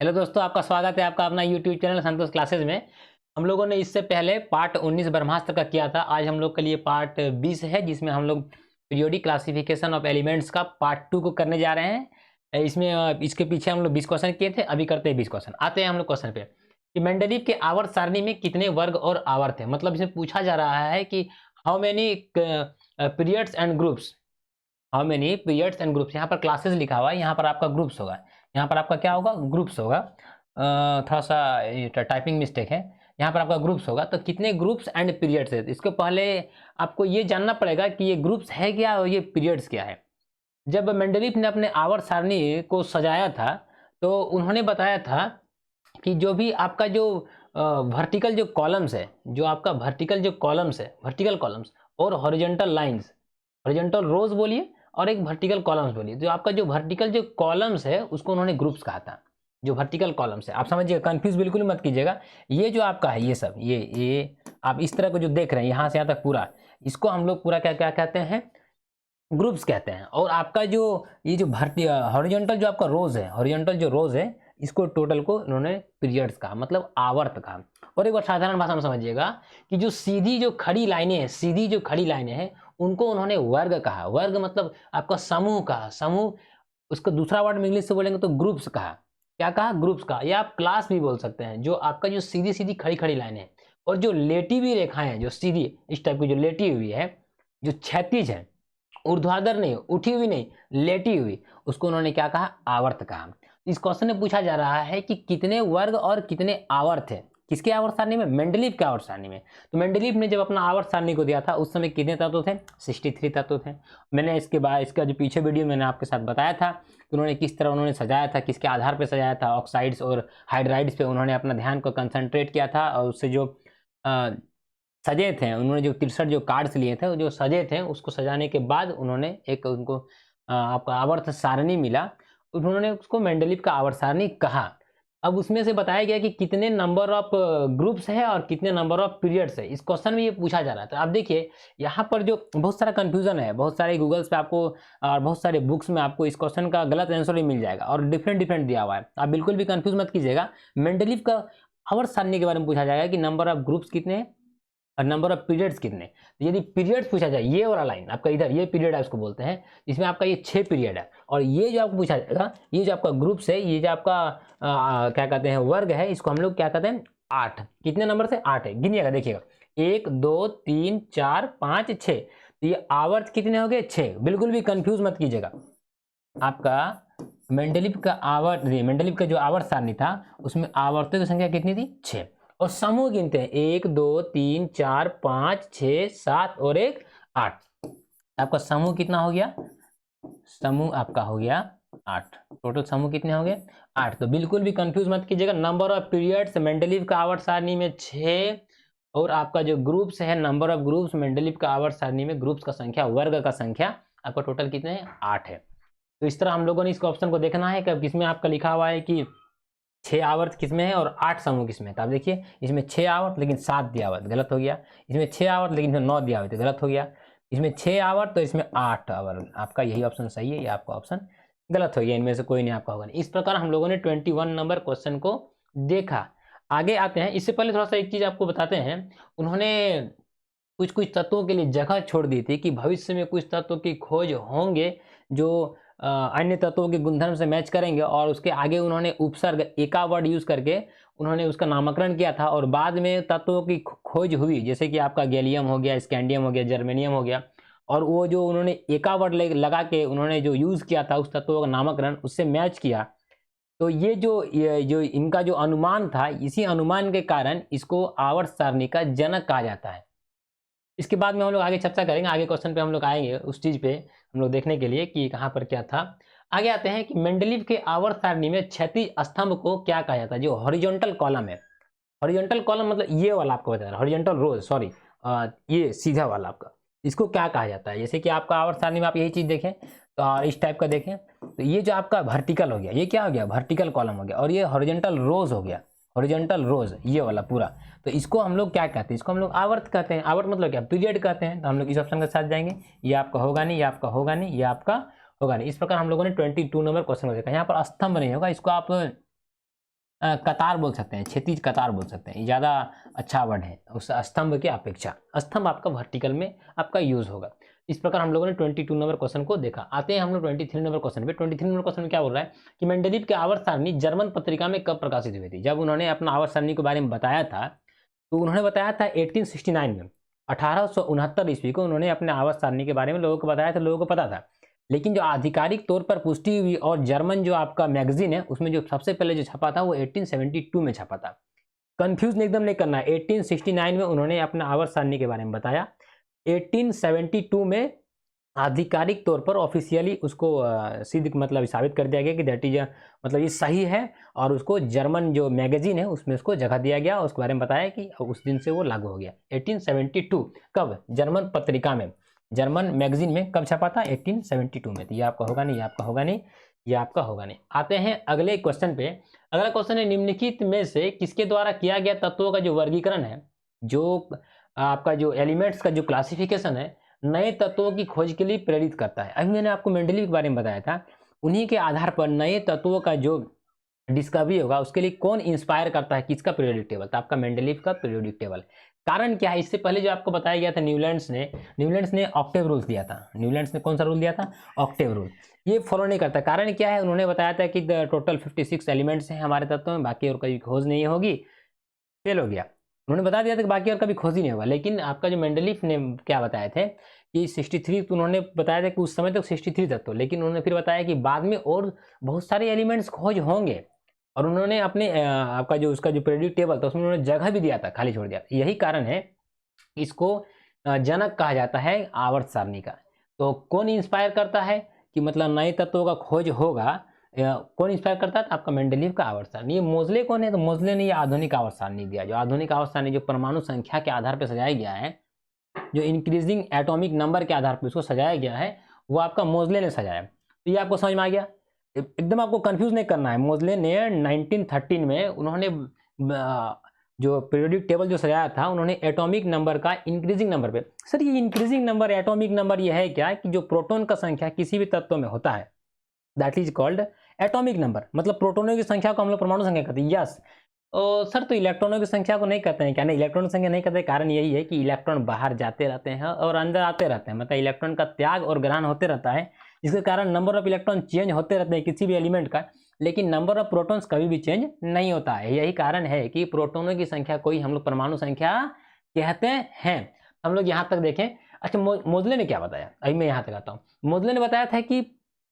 Hello दोस्तों, आपका स्वागत है आपका अपना यूट्यूब चैनल संतोष क्लासेस में। हम लोगों ने इससे पहले पार्ट 19 ब्रह्मास्त्र का किया था। आज हम लोग के लिए पार्ट 20 है, जिसमें हम लोग पीरियोडिक क्लासिफिकेशन ऑफ एलिमेंट्स का पार्ट 2 को करने जा रहे हैं। इसमें इसके पीछे हम लोग 20 क्वेश्चन किए थे, अभी करते हैं 20 क्वेश्चन। आते हैं हम लोग क्वेश्चन पे कि मेंडलीव के आवर्त सारणी में कितने वर्ग और आवर्त है। मतलब इसमें पूछा जा रहा है कि how many periods and groups, how many periods and groups. यहाँ पर क्लासेस लिखा हुआ है, यहाँ पर आपका ग्रुप्स होगा, यहाँ पर आपका क्या होगा, ग्रुप्स होगा। थोड़ा सा टाइपिंग मिस्टेक है, यहाँ पर आपका ग्रुप्स होगा। तो कितने ग्रुप्स एंड पीरियड्स है, इसके पहले आपको ये जानना पड़ेगा कि ये ग्रुप्स है क्या और ये पीरियड्स क्या है। जब मेंडलीव ने अपने आवर्त सारणी को सजाया था तो उन्होंने बताया था कि जो भी आपका जो वर्टिकल जो कॉलम्स है, जो आपका वर्टिकल जो कॉलम्स है, वर्टिकल कॉलम्स और हॉरिजॉन्टल लाइंस, हॉरिजॉन्टल रोज बोलिए और एक वर्टिकल कॉलम्स बोलिए। जो आपका जो वर्टिकल जो कॉलम्स है उसको उन्होंने ग्रुप्स कहा था। जो वर्टिकल कॉलम्स है, आप समझिएगा, कंफ्यूज बिल्कुल मत कीजिएगा। ये जो आपका है, ये सब ये आप इस तरह को जो देख रहे हैं यहाँ से यहाँ तक पूरा, इसको हम लोग पूरा क्या क्या कहते हैं, ग्रुप्स कहते हैं। और आपका जो ये जो हॉरिजॉन्टल जो आपका रोज है, हॉरिजॉन्टल जो रोज है, इसको टोटल को इन्होंने पीरियड्स कहा, मतलब आवर्त कहा। और एक बार साधारण भाषा में समझिएगा कि जो सीधी जो खड़ी लाइनें हैं, सीधी जो खड़ी लाइनें हैं, उनको उन्होंने वर्ग कहा। वर्ग मतलब आपका समूह कहा, समूह। उसका दूसरा वर्ड में इंग्लिश से बोलेंगे तो ग्रुप्स कहा। क्या कहा, ग्रुप्स कहा, या आप क्लास भी बोल सकते हैं। जो आपका जो सीधी सीधी खड़ी खड़ी लाइनें हैं और जो लेटी हुई रेखाएं हैं, जो सीधी इस टाइप की जो लेटी हुई है, जो क्षैतिज है, ऊर्ध्वाधर नहीं, उठी हुई नहीं, लेटी हुई, उसको उन्होंने क्या कहा, आवर्त कहा। इस क्वेश्चन में पूछा जा रहा है कि कितने वर्ग और कितने आवर्त है। किसके आवर्त सारणी में, मेंडलीव के आवर्त सारणी में। तो मेंडलीव ने जब अपना आवर्त सारणी को दिया था उस समय कितने तत्व थे, 63 तत्व थे। मैंने इसके बाद इसका जो पीछे वीडियो मैंने आपके साथ बताया था कि उन्होंने किस तरह उन्होंने सजाया था, किसके आधार पर सजाया था। ऑक्साइड्स और हाइड्राइड्स पे उन्होंने अपना ध्यान को कंसंट्रेट किया था और उससे जो सजे थे, उन्होंने जो 63 जो कार्ड्स लिए थे, जो सजे थे, उसको सजाने के बाद उन्होंने एक उनको आपका आवर्त सारणी मिला, उन्होंने उसको मेंडलीव का आवर्त सारणी कहा। अब उसमें से बताया गया कि कितने नंबर ऑफ ग्रुप्स है और कितने नंबर ऑफ पीरियड्स है। इस क्वेश्चन में ये पूछा जा रहा था। अब देखिए यहाँ पर जो बहुत सारा कंफ्यूजन है, बहुत सारे गूगल्स पे आपको और बहुत सारे बुक्स में आपको इस क्वेश्चन का गलत आंसर भी मिल जाएगा और डिफरेंट दिया हुआ है। आप बिल्कुल भी कंफ्यूज मत कीजिएगा। मेंडलीव का आवर्त सारणी के बारे में पूछा जाएगा कि नंबर ऑफ ग्रुप्स कितने हैं और नंबर ऑफ पीरियड्स कितने। तो यदि पीरियड्स पूछा जाए, ये वाला लाइन आपका इधर, ये पीरियड है उसको बोलते हैं, इसमें आपका ये 6 पीरियड है। और ये जो आपको पूछा जाएगा, ये जो आपका ग्रुप्स है, ये जो आपका क्या कहते हैं, वर्ग है, इसको हम लोग क्या कहते हैं, 8। कितने नंबर से, 8 है। गिनिएगा, देखिएगा, 1 2 3 4 5 6। तो ये आवर्त कितने हो गए, 6। बिल्कुल भी कंफ्यूज मत कीजिएगा। आपका मेंडलीव का आवर्त, मेंडलीव का जो आवर्त सारणी था उसमें आवर्तों की संख्या कितनी थी, 6। और समूह गिनते हैं, 1 2 3 4 5 6 7 और 1 8। आपका समूह कितना हो गया, समूह आपका हो गया 8। टोटल समूह कितने हो गए, 8। तो बिल्कुल भी कंफ्यूज मत कीजिएगा। नंबर ऑफ पीरियड्स मेंडलीव का आवर्त सारणी में 6, और आपका जो ग्रुप्स है, नंबर ऑफ ग्रुप्स मेंडलीव का आवर्त सारणी में, ग्रुप्स का संख्या, वर्ग का संख्या आपका टोटल कितने है, 8 है। तो इस तरह हम लोगों ने इस ऑप्शन को देखना है कि किसमें आपका लिखा हुआ है कि 6 आवर्त किसमें है और 8 समूह किसमें है। तो आप देखिए, इसमें 6 आवर्त लेकिन 7 दिया हुआ, गलत हो गया। इसमें 6 आवर्त लेकिन 9 दिया हुआ, तो गलत हो गया। इसमें 6 आवर्त तो इसमें 8 आवर्त, आपका यही ऑप्शन सही है, ये आपका ऑप्शन गलत हो गया। इनमें से कोई नहीं आपका होगा नहीं। इस प्रकार हम लोगों ने 21 नंबर क्वेश्चन को देखा। आगे आते हैं, इससे पहले थोड़ा सा एक चीज आपको बताते हैं। उन्होंने कुछ कुछ तत्वों के लिए जगह छोड़ दी थी कि भविष्य में कुछ तत्वों की खोज होंगे जो अन्य तत्वों के गुणधर्म से मैच करेंगे, और उसके आगे उन्होंने उपसर्ग एका वर्ड यूज करके उन्होंने उसका नामकरण किया था। और बाद में तत्वों की खोज हुई, जैसे कि आपका गैलियम हो गया, स्कैंडियम हो गया, जर्मेनियम हो गया, और वो जो उन्होंने एका वर्ड लगा के उन्होंने जो यूज किया था उस तत्वों का नामकरण, उससे मैच किया। तो ये जो इनका जो अनुमान था, इसी अनुमान के कारण इसको आवर्त सारणी का जनक कहा जाता है। इसके बाद में हम लोग आगे चर्चा करेंगे, आगे क्वेश्चन पे हम लोग आएंगे उस चीज पे हम लोग देखने के लिए कि कहाँ पर क्या था। आगे आते हैं कि मेंडलीव के आवर्त सारणी में क्षैतिज स्तंभ को क्या कहा जाता है, जो हॉरिजॉन्टल कॉलम है। हॉरिजॉन्टल कॉलम मतलब ये वाला आपको बता रहा है, हॉरिजॉन्टल रोज, सॉरी, ये सीधा वाला आपका, इसको क्या कहा जाता है। जैसे कि आपका आवर्त सारणी में आप यही चीज देखें तो इस टाइप का देखें, तो ये जो आपका वर्टिकल हो गया, ये क्या हो गया, वर्टिकल कॉलम हो गया, और ये हॉरिजॉन्टल रोज हो गया, हॉरिजॉन्टल रोज, ये वाला पूरा। तो इसको हम लोग क्या कहते हैं, इसको हम लोग आवर्त कहते हैं। आवर्त मतलब क्या, पीरियड कहते हैं। तो हम लोग इस ऑप्शन के साथ जाएंगे। ये आपका होगा नहीं, ये आपका होगा नहीं, ये आपका होगा नहीं। इस प्रकार हम लोगों ने 22 नंबर क्वेश्चन को देखा। यहाँ पर स्तंभ नहीं होगा, इसको आप कतार बोल सकते हैं, क्षैतिज कतार बोल सकते हैं, ये ज़्यादा अच्छा वर्ड है उस स्तंभ के अपेक्षा। स्तंभ आपका वर्टिकल में आपका यूज होगा। इस प्रकार हम लोगों ने 22 नंबर क्वेश्चन को देखा। आते हैं हम लोग 23 नंबर क्वेश्चन पे। 23 नंबर क्वेश्चन में क्या बोल रहा है कि मेंडलीव की आवर्त सारणी जर्मन पत्रिका में कब प्रकाशित हुई थी। जब उन्होंने अपना आवर्त सारणी के बारे में बताया था तो उन्होंने बताया था 1869 में, 1869 ईस्वी को उन्होंने अपने आवर्त सारणी के बारे में लोगों को बताया था, लोगों को पता था। लेकिन जो आधिकारिक तौर पर पुष्टि हुई और जर्मन जो आपका मैगजीन है उसमें जो सबसे पहले जो छपा था वो 1872 में छपा था। कंफ्यूज एकदम नहीं करना है, 1869 में उन्होंने अपना आवर्त सारणी के बारे में बताया, 1872 में आधिकारिक तौर पर ऑफिशियली उसको सिद्ध मतलब साबित कर दिया गया कि दैट इज मतलब ये सही है, और उसको जर्मन जो मैगजीन है उसमें उसको जगह दिया गया और उसके बारे में बताया कि उस दिन से वो लागू हो गया। 1872 कब? जर्मन पत्रिका में, जर्मन मैगजीन में कब छपा था? 1872 में। तो ये आपका होगा नहीं, ये आपका होगा नहीं, ये आपका होगा नहीं। आते हैं अगले क्वेश्चन पे। अगला क्वेश्चन है निम्नलिखित में से किसके द्वारा किया गया तत्वों का जो वर्गीकरण है, जो आपका जो एलिमेंट्स का जो क्लासिफिकेशन है, नए तत्वों की खोज के लिए प्रेरित करता है। अभी मैंने आपको मेंडलीव के बारे में बताया था, उन्हीं के आधार पर नए तत्वों का जो डिस्कवरी होगा उसके लिए कौन इंस्पायर करता है, किसका पीरियोडिक टेबल? तो आपका मेंडलीव का पीरियोडिक टेबल। कारण क्या है? इससे पहले जो आपको बताया गया था न्यूलैंड्स ने ऑक्टेव रूल दिया था। न्यूलैंड्स ने कौन सा रूल दिया था? Octave rule. ये फॉलो नहीं करता। कारण क्या है? उन्होंने बताया था कि टोटल 56 एलिमेंट्स हैं हमारे तत्वों में, बाकी और कोई खोज नहीं होगी, फेल हो गया। उन्होंने बता दिया था कि बाकी और कभी खोज ही नहीं होगा। लेकिन आपका जो मेंडलीव ने क्या बताए थे कि 63, तो उन्होंने बताया था कि उस समय तक 63 तत्व, लेकिन उन्होंने फिर बताया कि बाद में और बहुत सारे एलिमेंट्स खोज होंगे, और उन्होंने अपने आपका जो उसका जो पीरियोडिक टेबल था उसमें उन्होंने जगह भी दिया था, खाली छोड़ दिया। यही कारण है इसको जनक कहा जाता है आवर्त सारणी का। तो कौन इंस्पायर करता है कि मतलब नए तत्वों का खोज होगा, कौन इंस्पायर करता है? आपका मेंडलीव का आवर्त सारणी। ये मोजले कौन है? तो मोजले ने ये आधुनिक आवर्त सारणी दिया। जो आधुनिक आवर्त सारणी जो परमाणु संख्या के आधार पर सजाया गया है, जो इंक्रीजिंग एटॉमिक नंबर के आधार पर उसको सजाया गया है, वो आपका मोजले ने सजाया। तो ये आपको समझ में आ गया, एकदम आपको कंफ्यूज नहीं करना है। मोजले ने 1913 में उन्होंने जो पीरियोडिक टेबल जो सजाया था, उन्होंने एटॉमिक नंबर का इंक्रीजिंग नंबर पे। सर ये इंक्रीजिंग नंबर, एटॉमिक नंबर ये है क्या कि जो प्रोटॉन का संख्या किसी भी तत्व में होता है, that is called atomic number. मतलब प्रोटोनों की संख्या को हम लोग परमाणु संख्या कहते हैं। यस सर, तो इलेक्ट्रॉनों की संख्या को नहीं कहते हैं क्या? नहीं, इलेक्ट्रॉन की संख्या नहीं कहते। कारण यही है कि इलेक्ट्रॉन बाहर जाते रहते हैं और अंदर आते रहते हैं, मतलब इलेक्ट्रॉन का त्याग और ग्रहण होते रहता है, जिसके कारण नंबर ऑफ इलेक्ट्रॉन चेंज होते रहते हैं किसी भी एलिमेंट का, लेकिन नंबर ऑफ प्रोटॉन्स कभी भी चेंज नहीं होता है। यही कारण है कि प्रोटोनों की संख्या को ही हम लोग परमाणु संख्या कहते हैं। हम लोग यहाँ तक देखें। अच्छा, मोजले ने क्या बताया? अभी मैं यहाँ तक आता हूँ। मोजले ने बताया था कि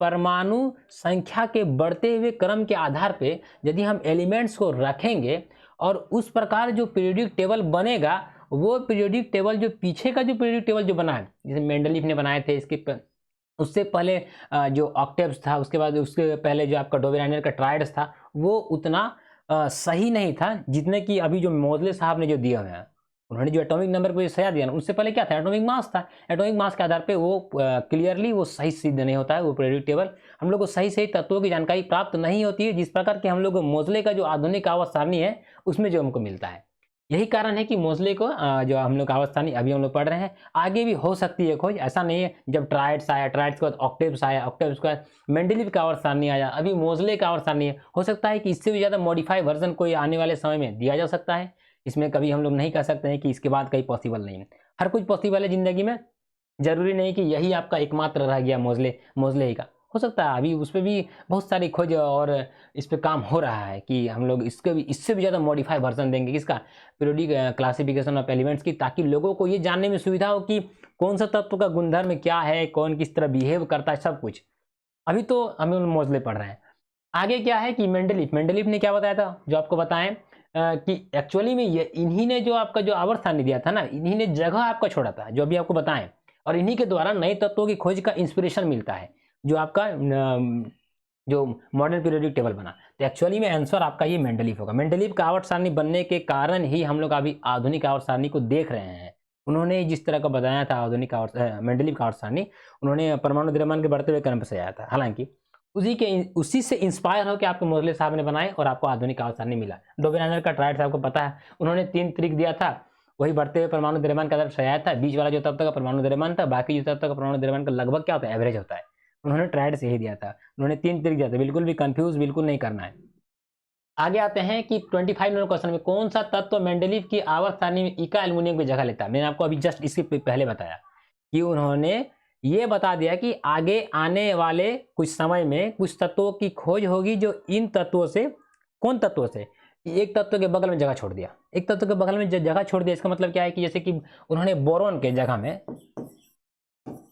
परमाणु संख्या के बढ़ते हुए क्रम के आधार पे यदि हम एलिमेंट्स को रखेंगे और उस प्रकार जो पीरियोडिक टेबल बनेगा, वो पीरियोडिक टेबल जो पीछे का जो पीरियोडिक टेबल जो बना है, जैसे मेंडलीव ने बनाए थे, उससे पहले जो ऑक्टेव्स था, उसके बाद उसके पहले जो आपका डोबेरानियर का ट्राइड्स था, वो उतना सही नहीं था जितने कि अभी जो मोजले साहब ने जो दिया है। उन्होंने जो एटॉमिक नंबर को सजा दिया ना, उससे पहले क्या था? एटॉमिक मास था। एटॉमिक मास के आधार पे वो क्लियरली वो सही सिद्ध नहीं होता है वो पीरियोडिक टेबल। हम लोग को सही सही तत्वों की जानकारी प्राप्त नहीं होती है, जिस प्रकार के हम लोग मोजले का जो आधुनिक आवर्त सारणी है उसमें जो हमको मिलता है। यही कारण है कि मोजले को जो हम लोग आवर्त सारणी अभी हम लोग पढ़ रहे हैं, आगे भी हो सकती है खोज, ऐसा नहीं है। जब ट्राइड्स आया, ट्राइड्स के बाद ऑक्टेव्स आया, ऑक्टेव्स के बाद मेंडलीव का आवर्त सारणी आया, अभी मोजले का आवर्त सारणी है। हो सकता है कि इससे भी ज़्यादा मॉडिफाई वर्जन कोई आने वाले समय में दिया जा सकता है। इसमें कभी हम लोग नहीं कह सकते हैं कि इसके बाद कहीं पॉसिबल नहीं है। हर कुछ पॉसिबल है जिंदगी में, जरूरी नहीं कि यही आपका एकमात्र रह गया मोजले ही का। हो सकता है अभी उस पर भी बहुत सारी खोज और इस पर काम हो रहा है कि हम लोग इससे भी ज़्यादा मॉडिफाई वर्जन देंगे किसका? पीरियोडिक क्लासिफिकेशन ऑफ एलिमेंट्स की, ताकि लोगों को ये जानने में सुविधा हो कि कौन सा तत्व का गुणधर्म क्या है, कौन किस तरह बिहेव करता है, सब कुछ। अभी तो हम मोजले पढ़ रहे हैं। आगे क्या है कि मेंडलीव ने क्या बताया था, जो आपको बताएं कि एक्चुअली में ये इन्हीं ने जो आपका जो आवर्त सारणी दिया था ना, इन्हीं ने जगह आपका छोड़ा था, जो अभी आपको बताएं, और इन्हीं के द्वारा नए तत्वों की खोज का इंस्पिरेशन मिलता है, जो आपका जो मॉडर्न पीरियोडिक टेबल बना। तो एक्चुअली में आंसर आपका ये मेंडलीव होगा। मेंडलीव का आवर्त सारणी बनने के कारण ही हम लोग अभी आधुनिक आवर्त सारणी को देख रहे हैं। उन्होंने जिस तरह का बताया था आधुनिक मेंडलीव का आवर्त सारणी, उन्होंने परमाणु द्रव्यमान के बढ़ते हुए क्रम पर सजाया था। हालांकि उसी से इंस्पायर होकर आपको मोजले साहब ने बनाए और आपको आधुनिक आवर्त सारणी मिला। डोबेरानियर का ट्राइड्स आपको पता है, उन्होंने 3 ट्रिक दिया था, वही बढ़ते हुए परमाणु द्रव्यमान का आधार सजाया था। बीच वाला जो तब तक का परमाणु द्रव्यमान था, बाकी जो तब तक का परमाणु द्रव्यमान का लगभग क्या होता है? एवरेज होता है। उन्होंने ट्राइड्स यही दिया था, उन्होंने 3 ट्रिक दिया था। बिल्कुल भी कंफ्यूज बिल्कुल नहीं करना है। आगे आते हैं कि 25 नंबर क्वेश्चन में कौन सा तत्व मेंडलीव की आवर्त सारणी में इका एल्युमिनियम की जगह लेता है। मैंने आपको अभी जस्ट इसके पहले बताया कि उन्होंने ये बता दिया कि आगे आने वाले कुछ समय में कुछ तत्वों की खोज होगी जो इन तत्वों से, कौन तत्वों से, एक तत्व के बगल में जगह छोड़ दिया। एक तत्व के बगल में जगह छोड़ दिया, इसका मतलब क्या है कि जैसे कि उन्होंने बोरोन के जगह में,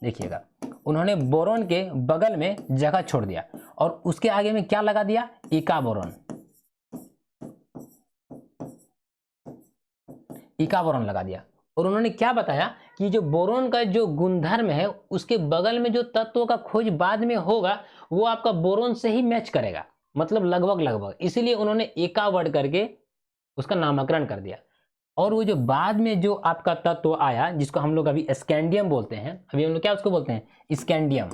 देखिएगा, उन्होंने बोरोन के बगल में जगह छोड़ दिया और उसके आगे में क्या लगा दिया, इका बोरोन, इका बोरोन लगा दिया। और उन्होंने क्या बताया कि जो बोरोन का जो गुणधर्म है उसके बगल में जो तत्वों का खोज बाद में होगा वो आपका बोरोन से ही मैच करेगा, मतलब लगभग, इसीलिए उन्होंने एका वर्ड करके उसका नामकरण कर दिया। और वो जो बाद में जो आपका तत्व आया जिसको हम लोग अभी स्कैंडियम बोलते हैं, अभी हम लोग क्या उसको बोलते हैं, स्कैंडियम,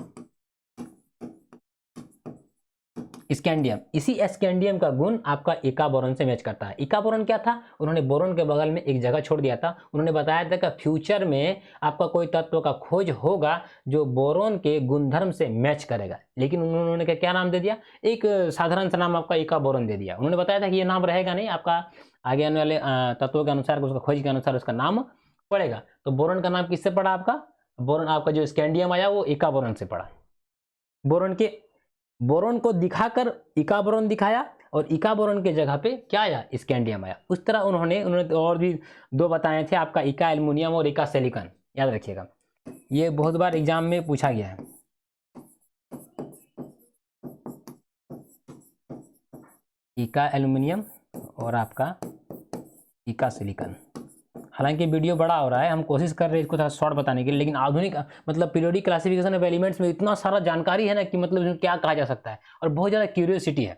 स्कैंडियम। इसी स्कैंडियम का गुण आपका इका बोरोन से मैच करता है। इका बोरोन क्या था, उन्होंने बोरोन के बगल में एक जगह छोड़ दिया था। उन्होंने बताया था कि फ्यूचर में आपका कोई तत्व का खोज होगा जो बोरोन के गुणधर्म से मैच करेगा, लेकिन उन्होंने क्या नाम दे दिया, एक साधारण सा नाम आपका इका बोरोन दे दिया। उन्होंने बताया था कि ये नाम रहेगा नहीं, आपका आगे आने वाले तत्वों के अनुसार, उसका खोज के अनुसार उसका नाम पड़ेगा। तो बोरोन का नाम किससे पड़ा आपका, बोरोन, आपका जो स्कैंडियम आया वो इका बोरोन से पड़ा। बोरोन को दिखाकर इका बोरोन दिखाया और इका बोरोन के जगह पे क्या आया, स्कैंडियम आया। उस तरह उन्होंने और भी दो बताए थे, आपका इका एल्युमिनियम और इका सिलिकॉन, याद रखिएगा, ये बहुत बार एग्जाम में पूछा गया है। इका एल्युमिनियम और आपका इका सिलिकॉन। हालांकि वीडियो बड़ा हो रहा है, हम कोशिश कर रहे हैं इसको थोड़ा शॉर्ट बताने के लिए, लेकिन आधुनिक मतलब पीरियोडिक क्लासिफिकेशन ऑफ एलिमेंट्स में इतना सारा जानकारी है ना कि मतलब इसमें क्या कहा जा सकता है, और बहुत ज़्यादा क्यूरियोसिटी है,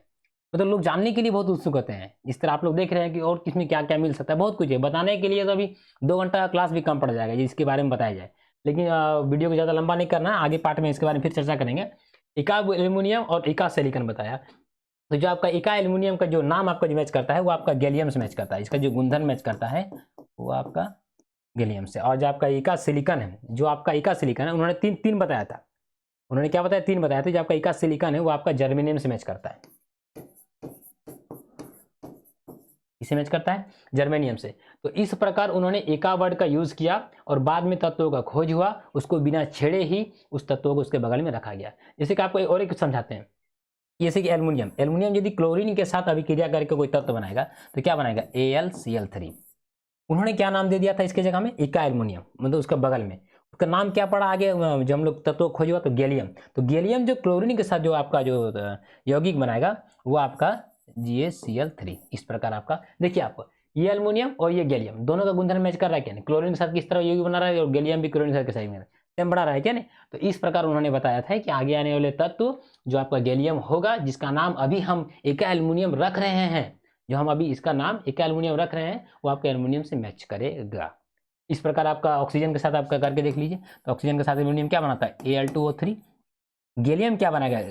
मतलब लोग जानने के लिए बहुत उत्सुक होते हैं। इस तरह आप लोग देख रहे हैं कि और किसमें क्या क्या मिल सकता है, बहुत कुछ है बताने के लिए। तो अभी 2 घंटा क्लास भी कम पड़ जाएगा जिसके बारे में बताया जाए, लेकिन वीडियो को ज़्यादा लंबा नहीं करना, आगे पार्ट में इसके बारे में फिर चर्चा करेंगे। इका एल्युमिनियम और इका सिलिकॉन बताया। तो जो आपका इका एल्युमिनियम का जो नाम आपका जो मैच करता है वो आपका गैलियम से मैच करता है, इसका जो गुणधर्म मैच करता है वो आपका गैलियम से। और जो आपका इका सिलिकॉन है, जो आपका इका सिलिकॉन है, उन्होंने तीन बताया था। उन्होंने क्या बताया, 3 बताया था। जो आपका इका सिलिकॉन है वो आपका जर्मेनियम से मैच करता है, इसे मैच करता है जर्मेनियम से। तो इस प्रकार उन्होंने एका वर्ड का यूज किया और बाद में तत्वों का खोज हुआ, उसको बिना छेड़े ही उस तत्वों को उसके बगल में रखा गया। जैसे कि आपको और एक समझाते हैं, जैसे कि एल्युमिनियम यदि क्लोरीन के साथ अभिक्रिया करके कोई तत्व बनाएगा तो क्या बनाएगा, AlCl3। उन्होंने क्या नाम दे दिया था इसके जगह में, इका एल्युमिनियम, मतलब उसका बगल में उसका नाम क्या पड़ा आगे, जब हम लोग तत्व खोज हुआ तो गैलियम। तो गैलियम जो क्लोरीन के साथ जो आपका जो यौगिक बनाएगा वो आपका GaCl3। इस प्रकार आपका देखिए, आपको ये एल्युमिनियम और ये गैलियम दोनों का गुणधर्म मैच कर रहा है क्या नहीं, क्लोरीन के साथ किस तरह यौगिक बना रहा है और गैलियम भी क्लोरीन के साथ कैसा सेम बना रहा है क्या नहीं। तो इस प्रकार उन्होंने बताया था कि आगे आने वाले तत्व जो आपका गैलियम होगा, जिसका नाम अभी हम इका एल्युमिनियम रख रहे हैं, जो हम अभी इसका नाम इका एल्युमिनियम रख रहे हैं, वो आपका एल्युमिनियम से मैच करेगा। इस प्रकार आपका ऑक्सीजन के साथ आपका करके देख लीजिए। तो ऑक्सीजन के साथ एल्युमिनियम क्या बनाता है, Al2O3। गैलियम क्या बनाएगा,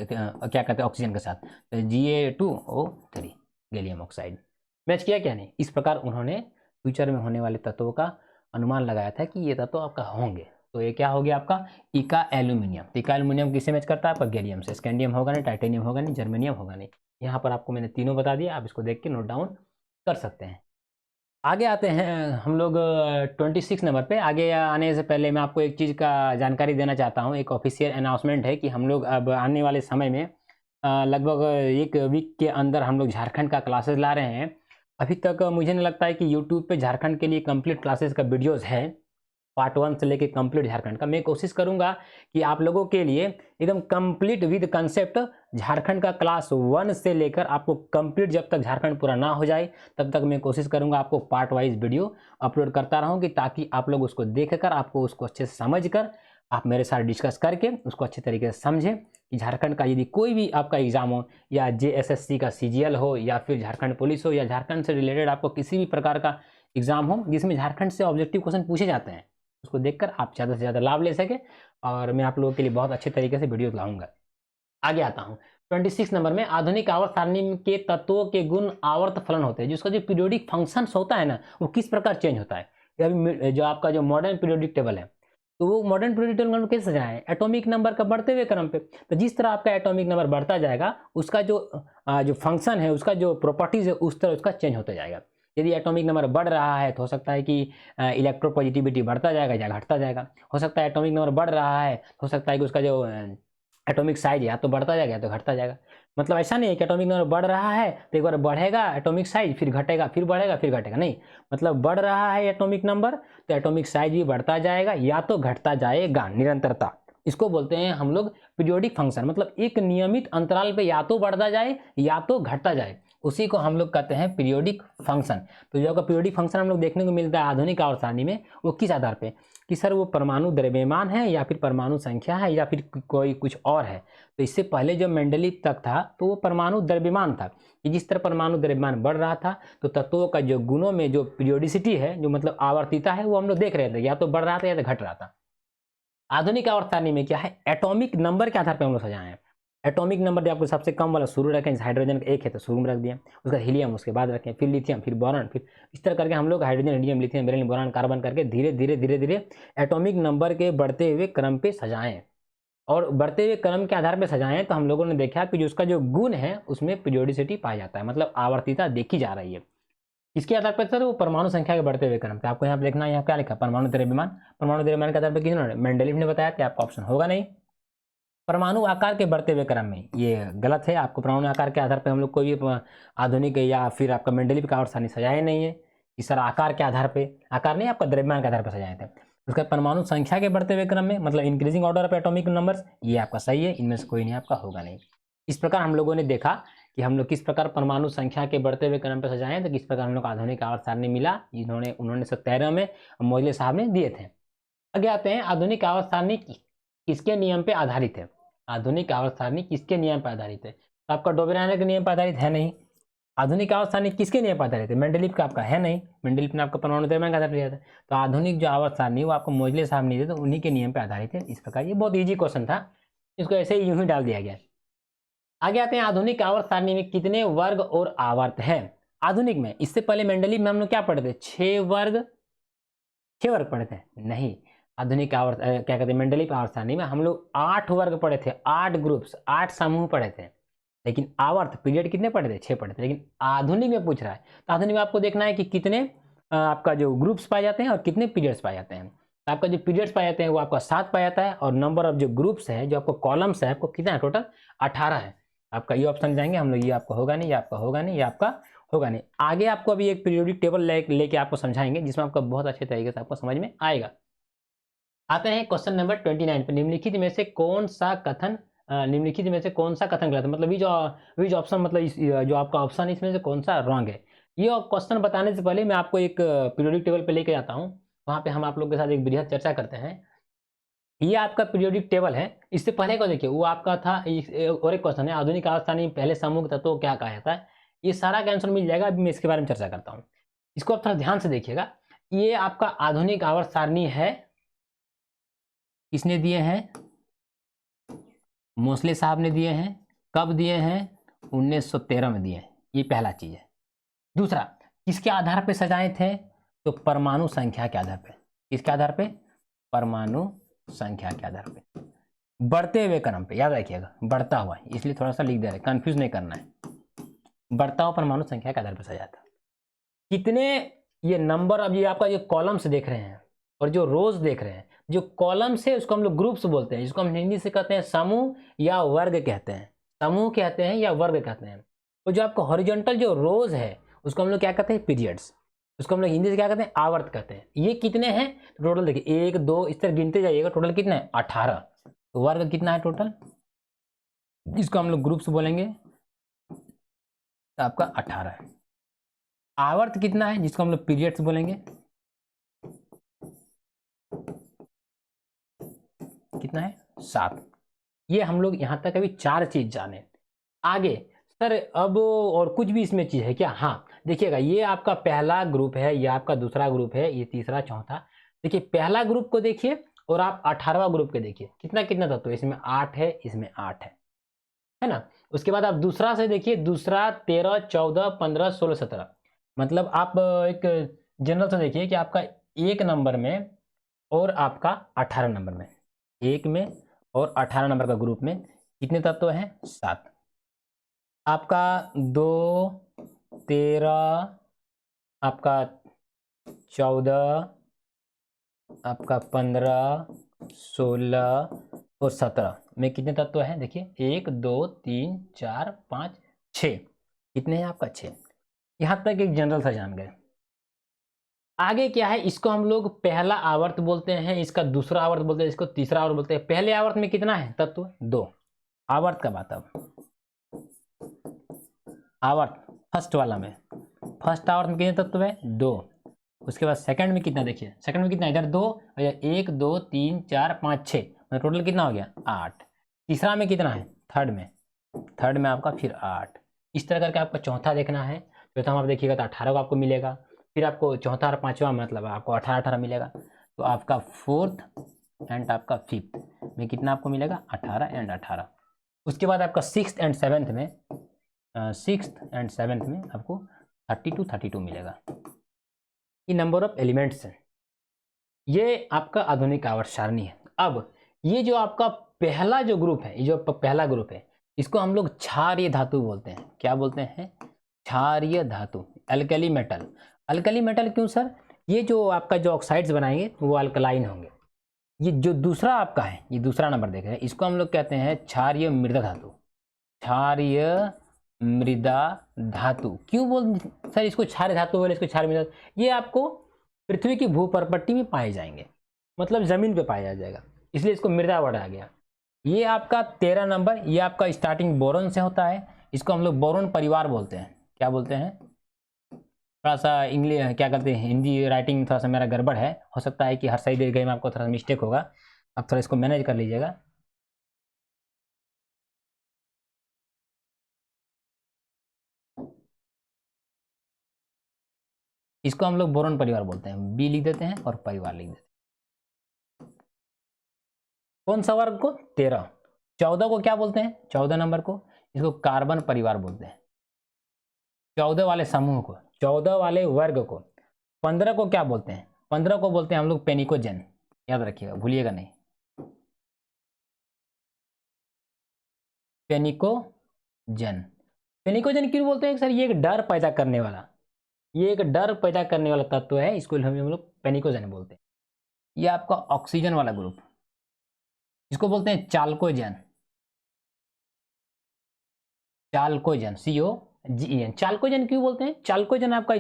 क्या कहते हैं ऑक्सीजन के साथ, Ga2O3, गैलियम ऑक्साइड। मैच किया क्या नहीं। इस प्रकार उन्होंने फ्यूचर में होने वाले तत्वों का अनुमान लगाया था कि ये तत्व आपका होंगे। तो ये क्या हो गया आपका, इका एल्युमिनियम। इका एल्युमिनियम किससे मैच करता है, आपका गैलियम से। स्कैंडियम होगा नहीं, टाइटेनियम होगा नहीं, जर्मेनियम होगा नहीं। यहाँ पर आपको मैंने तीनों बता दिया, आप इसको देख के नोट डाउन कर सकते हैं। आगे आते हैं हम लोग 26 नंबर पे। आगे आने से पहले मैं आपको एक चीज़ का जानकारी देना चाहता हूँ। एक ऑफिशियल अनाउंसमेंट है कि हम लोग अब आने वाले समय में लगभग 1 वीक के अंदर हम लोग झारखंड का क्लासेस ला रहे हैं। अभी तक मुझे नहीं लगता है कि यूट्यूब पे झारखंड के लिए कंप्लीट क्लासेस का वीडियोज़ है, पार्ट 1 से लेके कंप्लीट झारखंड का। मैं कोशिश करूंगा कि आप लोगों के लिए एकदम कंप्लीट विद कंसेप्ट झारखंड का क्लास 1 से लेकर आपको कंप्लीट, जब तक झारखंड पूरा ना हो जाए तब तक मैं कोशिश करूंगा आपको पार्ट वाइज वीडियो अपलोड करता रहूं, कि ताकि आप लोग उसको देखकर, आपको उसको अच्छे से समझ कर, आप मेरे साथ डिस्कस करके उसको अच्छे तरीके से समझें कि झारखंड का यदि कोई भी आपका एग्जाम हो, या JSSC का CGL हो, या फिर झारखंड पुलिस हो, या झारखंड से रिलेटेड आपको किसी भी प्रकार का एग्जाम हो जिसमें झारखंड से ऑब्जेक्टिव क्वेश्चन पूछे जाते हैं, उसको देखकर आप ज़्यादा से ज़्यादा लाभ ले सके। और मैं आप लोगों के लिए बहुत अच्छे तरीके से वीडियो लाऊंगा। आगे आता हूँ 26 नंबर में। आधुनिक आवर्त सारणी के तत्वों के गुण आवर्त फलन होते हैं, जिसका जो पीरियोडिक फंक्शंस होता है ना, वो किस प्रकार चेंज होता है। अभी जो आपका जो मॉडर्न पीरियोडिक टेबल है, तो वो मॉडर्न पीरियोडिक टेबल हम कैसे सजाएं, एटॉमिक नंबर का बढ़ते हुए क्रम पे। तो जिस तरह आपका एटॉमिक नंबर बढ़ता जाएगा उसका जो फंक्शन है, उसका जो प्रॉपर्टीज है, उस तरह उसका चेंज होता जाएगा। यदि एटॉमिक नंबर बढ़ रहा है तो हो सकता है कि इलेक्ट्रोपॉजिटिविटी बढ़ता जाएगा या घटता जाएगा। हो सकता है एटॉमिक नंबर बढ़ रहा है तो हो सकता है कि उसका जो एटॉमिक साइज या तो बढ़ता जाएगा या तो घटता जाएगा। मतलब ऐसा नहीं है कि एटॉमिक नंबर बढ़ रहा है तो एक बार बढ़ेगा एटॉमिक साइज, फिर घटेगा, फिर बढ़ेगा, फिर घटेगा, नहीं। मतलब बढ़ रहा है एटॉमिक नंबर तो एटॉमिक साइज भी बढ़ता जाएगा या तो घटता जाएगा, निरंतरता। इसको बोलते हैं हम लोग पीरियोडिक फंक्शन। मतलब एक नियमित अंतराल पे या तो बढ़ता जाए या तो घटता जाए, उसी को हम लोग कहते हैं पीरियोडिक फंक्शन। तो जो आपका पीरियोडिक फंक्शन हम लोग देखने को मिलता है आधुनिक आवर्त सारणी में, वो किस आधार पे कि सर वो परमाणु द्रव्यमान है या फिर परमाणु संख्या है या फिर कोई कुछ और है। तो इससे पहले जो मेंडलीव तक था तो वो परमाणु द्रव्यमान था कि जिस तरह परमाणु द्रव्यमान बढ़ रहा था तो तत्वों का जो गुणों में जो पीरियोडिसिटी है, जो मतलब आवर्तिता है, वो हम लोग देख रहे थे, या तो बढ़ रहा था या तो घट रहा था। आधुनिक आवर्त सारणी में क्या है, एटॉमिक नंबर के आधार पर हम लोग सजाए हैं। एटॉमिक नंबर जो आपको सबसे कम वाला शुरू रखें, हाइड्रोजन का 1 है तो शुरू में रख दिया, उसका हीलियम उसके बाद रखें, फिर लिथियम, फिर बोरॉन, फिर इस तरह करके हम लोग hydrogen, helium, lithium, beryllium, boron, carbon करके धीरे धीरे धीरे धीरे एटॉमिक नंबर के बढ़ते हुए क्रम पे सजाएं। और बढ़ते हुए क्रम के आधार पर सजाएं तो हम लोगों ने देखा कि जो उसका जो गुण है उसमें पीरियोडिसिटी पाया जाता है, मतलब आवर्तिता देखी जा रही है। इसके आधार पर सर वो परमाणु संख्या के बढ़ते हुए क्रम पे आपको यहाँ पे देखना है, यहाँ क्या लिखा, परमाणु द्रव्यमान। परमाणु द्रव्यमान के आधार पर किन्होंने, मेंडलीव ने बताया था, आपका ऑप्शन होगा नहीं। परमाणु आकार के बढ़ते हुए क्रम में, ये गलत है। आपको परमाणु आकार के आधार पर हम लोग कोई भी आधुनिक या फिर आपका मेंडलीव का आवर्त सारणी सजाए नहीं है कि सर आकार के आधार पे, आकार नहीं आपका द्रव्यमान के आधार पर सजाए थे। उसका परमाणु संख्या के बढ़ते हुए क्रम में, मतलब increasing order of atomic numbers, ये आपका सही है, इनमें से कोई नहीं आपका होगा नहीं। इस प्रकार हम लोगों ने देखा कि हम लोग किस प्रकार परमाणु संख्या के बढ़ते हुए क्रम पर सजाएं, तो किस प्रकार हम लोग आधुनिक आवर्त सारणी मिला, जिन्होंने 1913 में मोइले साहब ने दिए थे। आगे आते हैं, आधुनिक आवर्त सारणी किसके नियम पे आधारित है। आधुनिक आवर्त सारणी किसके नियम पर आधारित है, तो आपका डोबेराने के नियम पर आधारित है नहीं। आधुनिक आवर्त सारणी किसके नियम पर आधारित है, मेंडलीव का आपका है नहीं, मेंडलीव ने आपका परमाणु द्रव्यमान का आधार लिया था। तो आधुनिक जो आवर्त सारणी वो आपको मोइले साहब ने दिए, तो उन्हीं के नियम पर आधारित है। इस प्रकार ये बहुत ईजी क्वेश्चन था, इसको ऐसे ही यूं ही डाल दिया गया। आगे आते हैं, आधुनिक आवर्त सारणी में कितने वर्ग और आवर्त है। आधुनिक में, इससे पहले मेंडलीव में हम लोग क्या पढ़े थे, 6 वर्ग पढ़े थे, नहीं। आधुनिक आवर्त क्या कहते हैं, मेंडलीव आवर्त सारणी में हम लोग 8 वर्ग पढ़े थे, 8 ग्रुप्स, 8 समूह पढ़े थे। लेकिन आवर्त पीरियड कितने पढ़े थे, 6 पढ़े थे। लेकिन आधुनिक में पूछ रहा है, तो आधुनिक में आपको देखना है कि कितने आपका जो ग्रुप्स पाए जाते हैं और कितने पीरियड्स पाए जाते हैं। तो आपका जो पीरियड्स पाए जाते हैं वो आपका 7 पाया जाता है, और नंबर ऑफ जो ग्रुप्स है, जो आपको कॉलम्स है, आपको कितना है टोटल, 18 है। आपका ये ऑप्शन जाएंगे हम लोग, ये आपका होगा नहीं, ये आपका होगा नहीं, ये आपका होगा नहीं। आगे आपको अभी एक पीरियोडिक टेबल लेके आपको समझाएंगे, जिसमें आपको बहुत अच्छे तरीके से आपको समझ में आएगा। आते हैं क्वेश्चन नंबर 29 पे, निम्नलिखित में से कौन सा कथन गलत है, मतलब विच ऑप्शन, मतलब जो आपका ऑप्शन है इसमें से कौन सा रॉन्ग है। ये क्वेश्चन बताने से पहले मैं आपको एक पीरियोडिक टेबल पे लेके जाता हूँ, वहाँ पे हम आप लोग के साथ एक बृहद चर्चा करते हैं। ये आपका पीरियोडिक टेबल है। इससे पहले को देखिए, वो आपका था और एक क्वेश्चन है, आधुनिक आवर्त सारणी पहले समूह तत्व तो क्या कहा जाता है। ये सारा का आंसर मिल जाएगा, अभी मैं इसके बारे में चर्चा करता हूँ। इसको आप थोड़ा ध्यान से देखिएगा। ये आपका आधुनिक आवर्त सारणी है, किसने दिए हैं, मोसले साहब ने दिए हैं। कब दिए हैं, 1913 में दिए हैं। ये पहला चीज है। दूसरा, किसके आधार पे सजाए थे, तो परमाणु संख्या के आधार पे। किसके आधार पे, परमाणु संख्या के आधार पे, बढ़ते हुए क्रम पे, याद रखिएगा, बढ़ता हुआ, इसलिए थोड़ा सा लिख दे रहे, कंफ्यूज नहीं करना है। बढ़ता हुआ परमाणु संख्या के आधार पर सजाया था। कितने ये नंबर, अब ये आपका जो कॉलम्स देख रहे हैं और जो रोज देख रहे हैं, जो कॉलम्स है उसको हम लोग ग्रुप्स बोलते हैं, जिसको हम हिंदी से कहते हैं समूह या वर्ग कहते हैं, समूह कहते हैं या वर्ग कहते हैं। तो जो आपका हॉरिजॉन्टल जो रोज है उसको हम लोग क्या कहते हैं, पीरियड्स। उसको हम लोग हिंदी से क्या कहते हैं, आवर्त कहते हैं। ये कितने हैं टोटल, देखिए 1 2 इस तरह गिनते जाइएगा, टोटल कितना है, 18। तो वर्ग कितना है टोटल, इसको हम लोग ग्रुप्स बोलेंगे, तो आपका 18 है। आवर्त कितना है, जिसको हम लोग पीरियड्स बोलेंगे, कितना है, 7। ये हम लोग यहां तक अभी 4 चीज जाने। आगे सर अब और कुछ भी इसमें चीज है क्या, हाँ देखिएगा, ये आपका पहला ग्रुप है, ये आपका दूसरा ग्रुप है, ये तीसरा चौथा। देखिए पहला ग्रुप को देखिए और आप 18वां ग्रुप के देखिए, कितना कितना तत्व है, इसमें 8 है, इसमें 8 है ना। उसके बाद आप दूसरा से देखिए, दूसरा 13 14 15 16 17, मतलब आप एक जनरल से देखिए कि आपका एक नंबर में और आपका 18 नंबर में, 1 में और 18 नंबर का ग्रुप में कितने तत्व हैं? 7। आपका 2, 13, आपका 14, आपका 15, 16 और 17 में कितने तत्व हैं? देखिए 1, 2, 3, 4, 5, 6। कितने हैं आपका? 6। यहां तक एक जनरल सा जान गए। आगे क्या है? इसको हम लोग पहला आवर्त बोलते हैं, इसका दूसरा आवर्त बोलते हैं, इसको तीसरा आवर्त बोलते हैं। पहले आवर्त में कितना है तत्व? 2। आवर्त का बात, अब आवर्त फर्स्ट वाला में, फर्स्ट आवर्त में कितने तत्व है? 2। उसके बाद सेकंड में कितना? देखिए सेकंड में कितना, इधर 2 और 1, 2, 3, 4, 5, 6, मतलब टोटल कितना हो गया? 8। तीसरा में कितना है? थर्ड में, थर्ड में आपका फिर 8। इस तरह करके आपका चौथा देखना है। चौथा में आप देखिएगा तो 18 को आपको मिलेगा, फिर आपको चौथा और पांचवा मतलब आपको 18 मिलेगा। तो आपका फोर्थ एंड आपका फिफ्थ में कितना आपको मिलेगा? 18 एंड 18। उसके बाद आपका सिक्स्थ एंड सेवेंथ में, आपको 32 मिलेगा। ये नंबर ऑफ एलिमेंट्स हैं। ये आपका आधुनिक आवर्त सारणी है। अब ये जो आपका पहला जो ग्रुप है, ये जो पहला ग्रुप है, इसको हम लोग क्षारीय धातु बोलते हैं। क्या बोलते हैं? क्षारीय धातु, अल्कली मेटल। अल्कली मेटल क्यों सर? ये जो आपका जो ऑक्साइड्स बनाएंगे वो अल्कलाइन होंगे। ये जो दूसरा आपका है, ये दूसरा नंबर देख रहे हैं, इसको हम लोग कहते हैं क्षारीय मृदा धातु। क्षारीय मृदा धातु क्यों बोल सर इसको क्षारीय धातु बोले, इसको क्षारीय मृदा? ये आपको पृथ्वी की भूपरपट्टी में पाए जाएंगे, मतलब जमीन पे पाया जाएगा, इसलिए इसको मृदा वर्ड आ गया। ये आपका 13 नंबर, ये आपका स्टार्टिंग बोरोन से होता है। इसको हम लोग बोरोन परिवार बोलते हैं। क्या बोलते हैं? थोड़ा सा इंग्लिश क्या करते हैं, हिंदी राइटिंग थोड़ा सा मेरा गड़बड़ है, हो सकता है कि हर सही दीर्घई में आपको थोड़ा मिस्टेक होगा, आप थोड़ा इसको मैनेज कर लीजिएगा। इसको हम लोग बोरोन परिवार बोलते हैं, बी लिख देते हैं और परिवार लिख देते हैं। कौन सा वर्ग को? 13। 14 को क्या बोलते हैं? 14 नंबर को इसको कार्बन परिवार बोलते हैं। 14 वाले समूह को, 14 वाले वर्ग को। 15 को क्या बोलते हैं? 15 को बोलते हैं हम लोग पेनिकोजन। याद रखिएगा, भूलिएगा नहीं, पेनिकोजन। पेनिकोजन क्यों बोलते हैं सर? ये एक डर पैदा करने वाला, ये एक डर पैदा करने वाला तत्व है, इसको हम लोग पेनिकोजन बोलते हैं। ये आपका ऑक्सीजन वाला ग्रुप, इसको बोलते हैं चाल्कोजन। चाल्कोजन, COGEN। चाल्कोजन क्यों बोलते हैं? चाल्कोजन आपका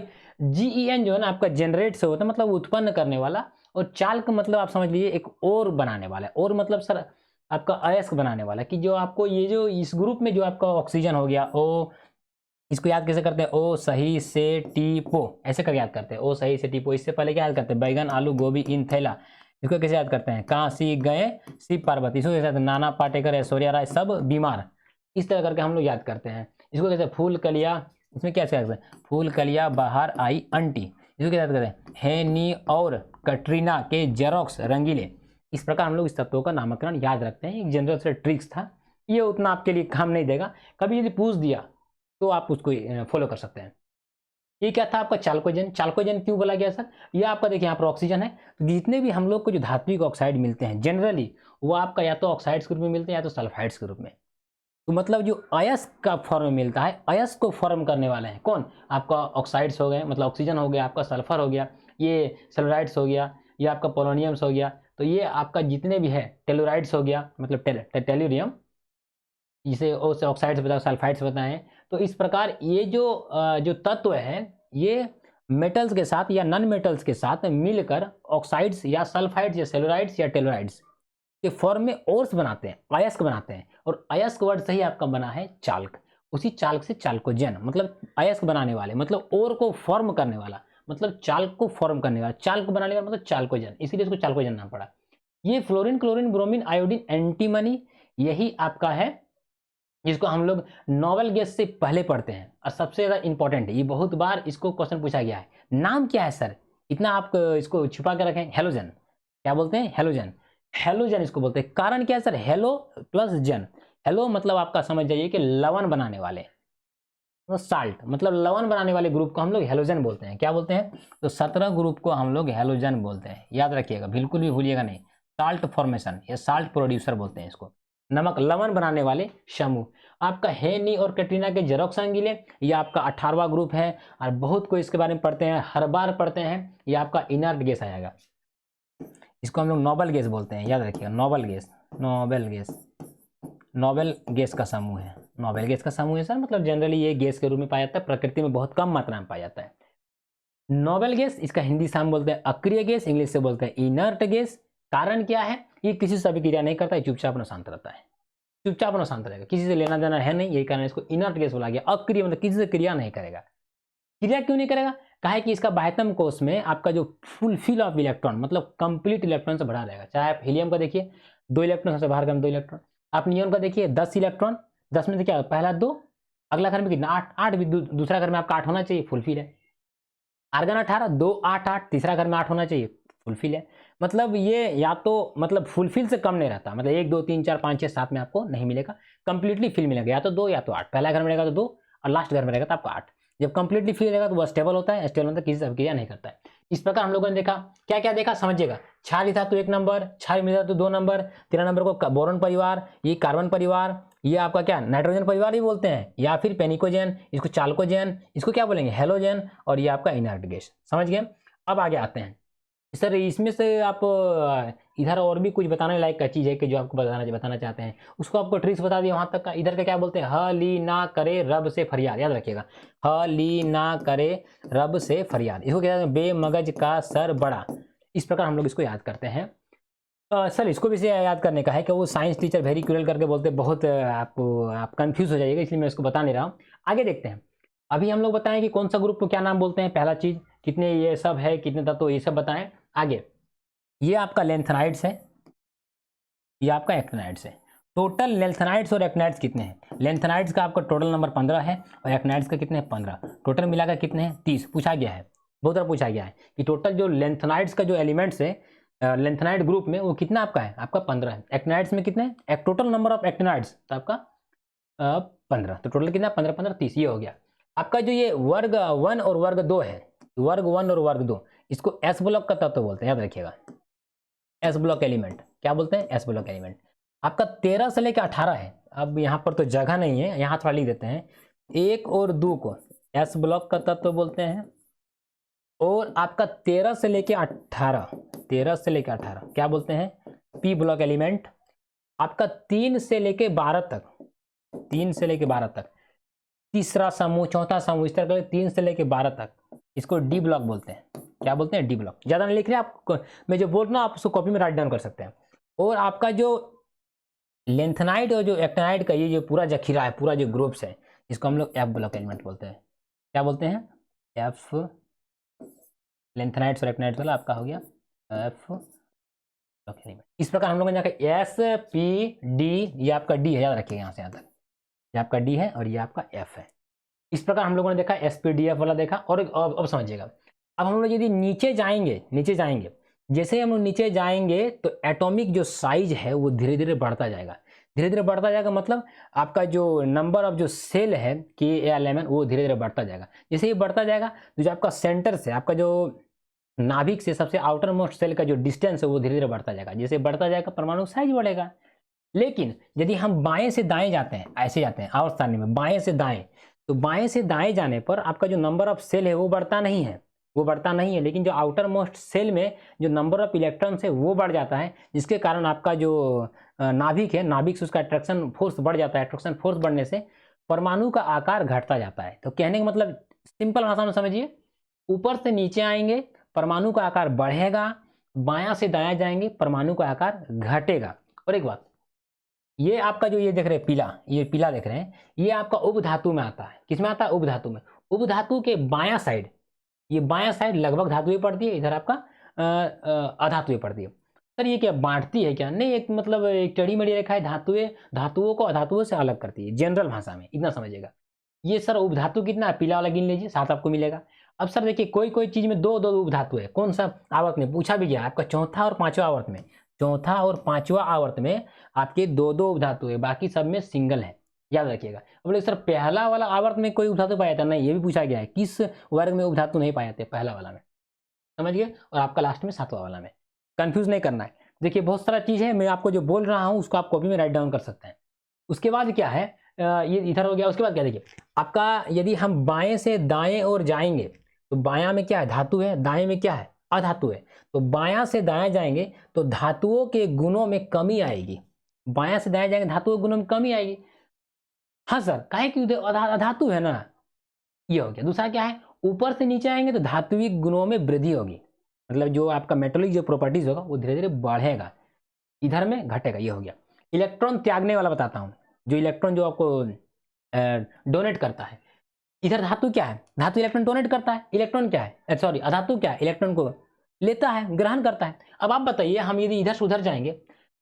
GEN जो है ना आपका जनरेट से होता है, मतलब उत्पन्न करने वाला, और चाल्क मतलब आप समझ लीजिए एक और बनाने वाला है। और मतलब सर आपका अयस्क बनाने वाला, कि जो आपको ये जो इस ग्रुप में जो आपका ऑक्सीजन हो गया, ओ इसको याद कैसे करते हैं? ओ सही से टी पो, ऐसे कर याद करते हैं, ओ सही से टी पो। इससे पहले क्या याद करते हैं? बैगन आलू गोभी इन थैला, इसको कैसे याद करते हैं? काशी गए शिव पार्वती, इसको कैसे? नाना पाटेकर ऐश्वर्या राय सब बीमार, इस तरह करके हम लोग याद करते हैं। इसको कैसे? फूल कलिया, इसमें क्या करते हैं? फूल कलिया बाहर आई आंटी, इसको क्या याद करते हैं? हैनी और कटरीना के जेरोक्स रंगीले। इस प्रकार हम लोग इस तत्वों का नामकरण याद रखते हैं। एक जनरल से ट्रिक्स था, ये उतना आपके लिए काम नहीं देगा, कभी यदि पूछ दिया तो आप उसको फॉलो कर सकते हैं। ये क्या था आपका? चाल्कोजन। चाल्कोजन क्यों बोला गया सर? ये आपका देखिए यहाँ पर ऑक्सीजन है, तो जितने भी हम लोग को जो धात्विक ऑक्साइड मिलते हैं जनरली, वो आपका या तो ऑक्साइड्स के रूप में मिलते हैं या तो सल्फाइड्स के रूप में। तो मतलब जो अयस्क का फॉर्म मिलता है, अयस्क को फॉर्म करने वाले हैं कौन? आपका ऑक्साइड्स हो गए, मतलब ऑक्सीजन हो गया, आपका सल्फर हो गया, ये सेलुलाइड्स हो गया, ये आपका पोलोनियम्स हो गया, तो ये आपका जितने भी है टेलुराइड्स हो गया, मतलब टेलुरियम, जिसे ऑक्साइड्स बताओ, सल्फाइड्स बताएं। तो इस प्रकार ये जो तत्व है, ये मेटल्स के साथ या नॉन मेटल्स के साथ मिलकर ऑक्साइड्स या सल्फाइड्स या सेलुलाइड्स या टेलुराइड्स के फॉर्म में ओर्स बनाते हैं, अयस्क बनाते हैं। और अयस्क वर्ड से ही आपका बना है चाल्क। उसी चाल्क से चाल्कोजन, मतलब अयस्क बनाने वाले, मतलब ओर को फॉर्म करने वाला, मतलब चाल्क को फॉर्म करने वाला, चाल्क बनाने वाला, मतलब चाल्कोजन, इसीलिए इसको चाल्कोजन नाम पड़ा। ये fluorine, chlorine, bromine, iodine, antimony, यही आपका है जिसको हम लोग नोबेल गैस से पहले पढ़ते हैं, और सबसे ज़्यादा इंपॉर्टेंट है, ये बहुत बार इसको क्वेश्चन पूछा गया है। नाम क्या है सर? इतना आप इसको छुपा के रखें। हेलोजन। क्या बोलते हैं? हेलोजन। हेलोजन इसको बोलते हैं। कारण क्या है सर? हेलो प्लस जन। हेलो मतलब आपका समझ जाइए कि लवण बनाने वाले, तो साल्ट मतलब लवण बनाने वाले ग्रुप को हम लोग हेलोजन बोलते हैं। क्या बोलते हैं? तो 17 ग्रुप को हम लोग हेलोजन बोलते हैं, याद रखिएगा, बिल्कुल भी भूलिएगा नहीं। साल्ट फॉर्मेशन या साल्ट प्रोड्यूसर बोलते हैं इसको, नमक लवण बनाने वाले समूह। आपका हेनी और कैटरीना के जेरोक्स अंगिले, ये आपका 18वां ग्रुप है। और बहुत कोई इसके बारे में पढ़ते हैं, हर बार पढ़ते हैं। ये आपका इनर्ट गैस आएगा, इसको हम लोग नोबल गैस बोलते हैं, याद रखिएगा। Noble gas, noble gas, noble gas का समूह है। नोबल गैस का समूह है सर, मतलब जनरली ये गैस के रूप में पाया जाता है, प्रकृति में बहुत कम मात्रा में पाया जाता है। नोबल गैस, इसका हिंदी से हम बोलते हैं अक्रिय गैस, इंग्लिश से बोलते हैं इनर्ट गैस। कारण क्या है? ये किसी से अभिक्रिया नहीं करता है, चुपचाप अपना शांत रहता है, चुपचाप अपना शांत रहेगा, किसी से लेना देना है नहीं, यही कारण इसको इनर्ट गैस बोला गया। अक्रिय मतलब किसी से क्रिया नहीं करेगा। क्रिया क्यों नहीं करेगा? कहा कि इसका बाह्यतम कोष में आपका जो फुलफिल ऑफ इलेक्ट्रॉन मतलब कंप्लीट इलेक्ट्रॉन से भरा रहेगा। चाहे आप हीलियम का देखिए 2 इलेक्ट्रॉन से बाहर का 2 इलेक्ट्रॉन, आप नियॉन का देखिए 10 इलेक्ट्रॉन, 10 में से क्या पहला 2, अगला घर में कितना 8 भी, दूसरा घर में आपका 8 होना चाहिए, फुलफिल है। आर्गन 18, 2 8 8, तीसरा घर में 8 होना चाहिए, फुलफिल है। मतलब ये या तो मतलब फुलफिल से कम नहीं रहता, मतलब 1 2 3 4 5 6 7 में आपको नहीं मिलेगा, कंप्लीटली फिल मिलेगा, या तो 2 या तो 8। पहला घर में रहेगा तो 2 और लास्ट घर में रहेगा तो आपको 8। जब कंप्लीटली फिल रहेगा तो वह स्टेबल होता है, स्टेबल होता है, किसी से अभिक्रिया नहीं करता है। इस प्रकार हम लोगों ने देखा, क्या क्या देखा समझिएगा। क्षारीय धातु 1 नंबर, क्षारीय मृदा धातु 2 नंबर, 13 नंबर को बोरॉन परिवार, ये कार्बन परिवार, ये आपका क्या नाइट्रोजन परिवार भी बोलते हैं, या फिर पेनिकोजेन, इसको चाल्कोजेन, इसको क्या बोलेंगे हेलोजेन, और ये आपका इनर्ट गैस। समझ गए? अब आगे आते हैं सर, इसमें से आप इधर और भी कुछ बताने लायक का चीज़ है कि जो आपको बताना चाहते हैं, उसको आपको ट्रिक्स बता दिया वहाँ तक का। इधर का क्या बोलते हैं? ह ली ना करे रब से फरियाद, याद रखिएगा, ह ली ना करे रब से फरियाद। इसको क्या कहते हैं? बेमगज का सर बड़ा। इस प्रकार हम लोग इसको याद करते हैं। सर इसको भी से याद करने का है कि वो साइंस टीचर वेरी क्रूरल करके बोलते हैं, बहुत आप कंफ्यूज हो जाइएगा, इसलिए मैं इसको बता नहीं रहा हूँ। आगे देखते हैं। अभी हम लोग बताएं कि कौन सा ग्रुप को क्या नाम बोलते हैं। पहला चीज कितने ये सब है, कितने तत्व, ये सब बताएं। आगे ये आपका लेंथेनाइड्स है, ये आपका एक्टिनाइड्स है। टोटल लेंथेनाइड्स और एक्टिनाइड्स कितने हैं? लेंथेनाइड्स का आपका टोटल नंबर 15 है और एक्टिनाइड्स का कितने हैं? 15। टोटल मिलाकर कितने हैं? 30। पूछा गया है, बहुत बार पूछा गया है कि टोटल जो लेंथेनाइड्स का जो एलिमेंट्स है लेंथेनाइड ग्रुप में, वो कितना आपका है? आपका 15 है। एक्टिनाइड्स में कितने? एक टोटल नंबर ऑफ एक्टिनाइड्स तो आपका 15। तो टोटल कितना? 15 15 30, ये हो गया आपका। जो ये वर्ग 1 और वर्ग 2 है, वर्ग 1 और वर्ग 2, इसको एस ब्लॉक का तत्व बोलते हैं, याद रखिएगा। एस ब्लॉक एलिमेंट क्या बोलते हैं? S block element. आपका 13 से लेकर 18 है। अब यहाँ पर तो जगह नहीं है, यहाँ थोड़ा लिख देते हैं। 1 और 2 को एस ब्लॉक का तत्व बोलते हैं, और आपका 13 से लेकर 18, 13 से लेकर 18 क्या बोलते हैं? P block element. आपका 3 से लेकर 12 तक, 3 से लेकर 12 तक, तीसरा समूह, चौथा समूह, इस तरह 3 से लेकर 12 तक, इसको डी ब्लॉक बोलते हैं। क्या बोलते हैं? D block. ज्यादा नहीं लिख रहे आप, मैं जो बोल रहा हूँ आप उसको कॉपी में राइट डाउन कर सकते हैं। और आपका जो लेंथेनाइड और जो एक्टिनाइड का ये जो पूरा जखीरा है, पूरा जो ग्रुप्स है, इसको हम लोग एफ ब्लॉक एलिमेंट बोलते हैं। क्या बोलते हैं? एफ। लेंथेनाइड्स और एक्टिनाइड्स वाला आपका हो गया एफ ब्लॉक एलिमेंट। इस प्रकार हम लोग ने जाकर एस पी डी, ये आपका डी है, याद रखिएगा यहाँ से यहाँ तक, ये आपका डी है और ये आपका एफ है। इस प्रकार हम लोगों ने देखा एस पी डी एफ वाला देखा। और अब समझिएगा, अब हम लोग यदि नीचे जाएंगे, नीचे जाएंगे, जैसे हम लोग नीचे जाएंगे तो एटॉमिक जो साइज है वो धीरे धीरे बढ़ता जाएगा, धीरे धीरे बढ़ता जाएगा। मतलब आपका जो नंबर ऑफ जो सेल है Ka11 वो धीरे धीरे बढ़ता जाएगा। जैसे ये बढ़ता जाएगा तो जो आपका सेंटर से, आपका जो नाभिक से सबसे आउटर मोस्ट सेल का जो डिस्टेंस है वो धीरे धीरे बढ़ता जाएगा। जैसे बढ़ता जाएगा परमाणु साइज बढ़ेगा। लेकिन यदि हम बाएं से दाएं जाते हैं, ऐसे जाते हैं आवर्त सारणी में बाएं से दाएं, तो बाएं से दाएं जाने पर आपका जो नंबर ऑफ सेल है वो बढ़ता नहीं है, वो बढ़ता नहीं है। लेकिन जो आउटर मोस्ट सेल में जो नंबर ऑफ इलेक्ट्रॉन्स है वो बढ़ जाता है, जिसके कारण आपका जो नाभिक है, नाभिक से उसका अट्रैक्शन फोर्स बढ़ जाता है। अट्रैक्शन फोर्स बढ़ने से परमाणु का आकार घटता जाता है। तो कहने का मतलब सिंपल भाषा में समझिए, ऊपर से नीचे आएंगे परमाणु का आकार बढ़ेगा, बायां से दायां जाएंगे परमाणु का आकार घटेगा। और एक बात, ये आपका जो ये देख रहे हैं पीला, ये पीला देख रहे हैं, ये आपका उपधातु में आता है। किसमें आता है? उपधातु में। उपधातु के बायां साइड, ये बायां साइड लगभग धातुएं पड़ती है, इधर आपका अधातुएं पड़ती है। सर ये क्या बांटती है क्या? नहीं, एक मतलब एक टेढ़ी मेढ़ी रेखा है, धातुएं धातुओं को अधातुओं से अलग करती है, जनरल भाषा में इतना समझिएगा। ये सर उपधातु कितना है? पीला वाला गिन लीजिए, 7 आपको मिलेगा। अब सर देखिए कोई कोई चीज में 2 2 उपधातु है। कौन सा आवर्त में? पूछा भी गया आपका चौथा और पांचवा आवर्त में, चौथा और पांचवा आवर्त में आपके 2 2 उपधातु है, बाकी सब में सिंगल है। याद रखिएगा। बोले सर पहला वाला आवर्त में कोई उपधातु पाया था, नहीं, ये भी पूछा गया है किस वर्ग में उपधातु नहीं पाए थे, पहला वाला में, समझ गए, और आपका लास्ट में सातवां वाला में। कंफ्यूज नहीं करना है। देखिए बहुत सारा चीज है, मैं आपको जो बोल रहा हूँ उसको आप कॉपी में राइट डाउन कर सकते हैं। उसके बाद क्या है, ये इधर हो गया। उसके बाद क्या, देखिए आपका यदि हम बाएं से दाएं और जाएंगे तो बायां में क्या है, धातु है, दाएं में क्या है, अधातु है। तो बायां से दाएं जाएंगे तो धातुओं के गुणों में कमी आएगी। बायां से दाएं जाएंगे धातुओं के गुणों में कमी आएगी। हाँ सर, काहे कि अधातु है ना, ये हो गया। दूसरा क्या है, ऊपर से नीचे आएंगे तो धात्विक गुणों में वृद्धि होगी, मतलब जो आपका मेटोलिक जो प्रॉपर्टीज होगा वो धीरे धीरे बढ़ेगा, इधर में घटेगा, ये हो गया। इलेक्ट्रॉन त्यागने वाला बताता हूं, जो इलेक्ट्रॉन जो आपको डोनेट करता है। इधर धातु क्या है, धातु इलेक्ट्रॉन डोनेट करता है, इलेक्ट्रॉन क्या है, सॉरी अधातु क्या है, इलेक्ट्रॉन को लेता है, ग्रहण करता है। अब आप बताइए, हम यदि इधर से उधर जाएंगे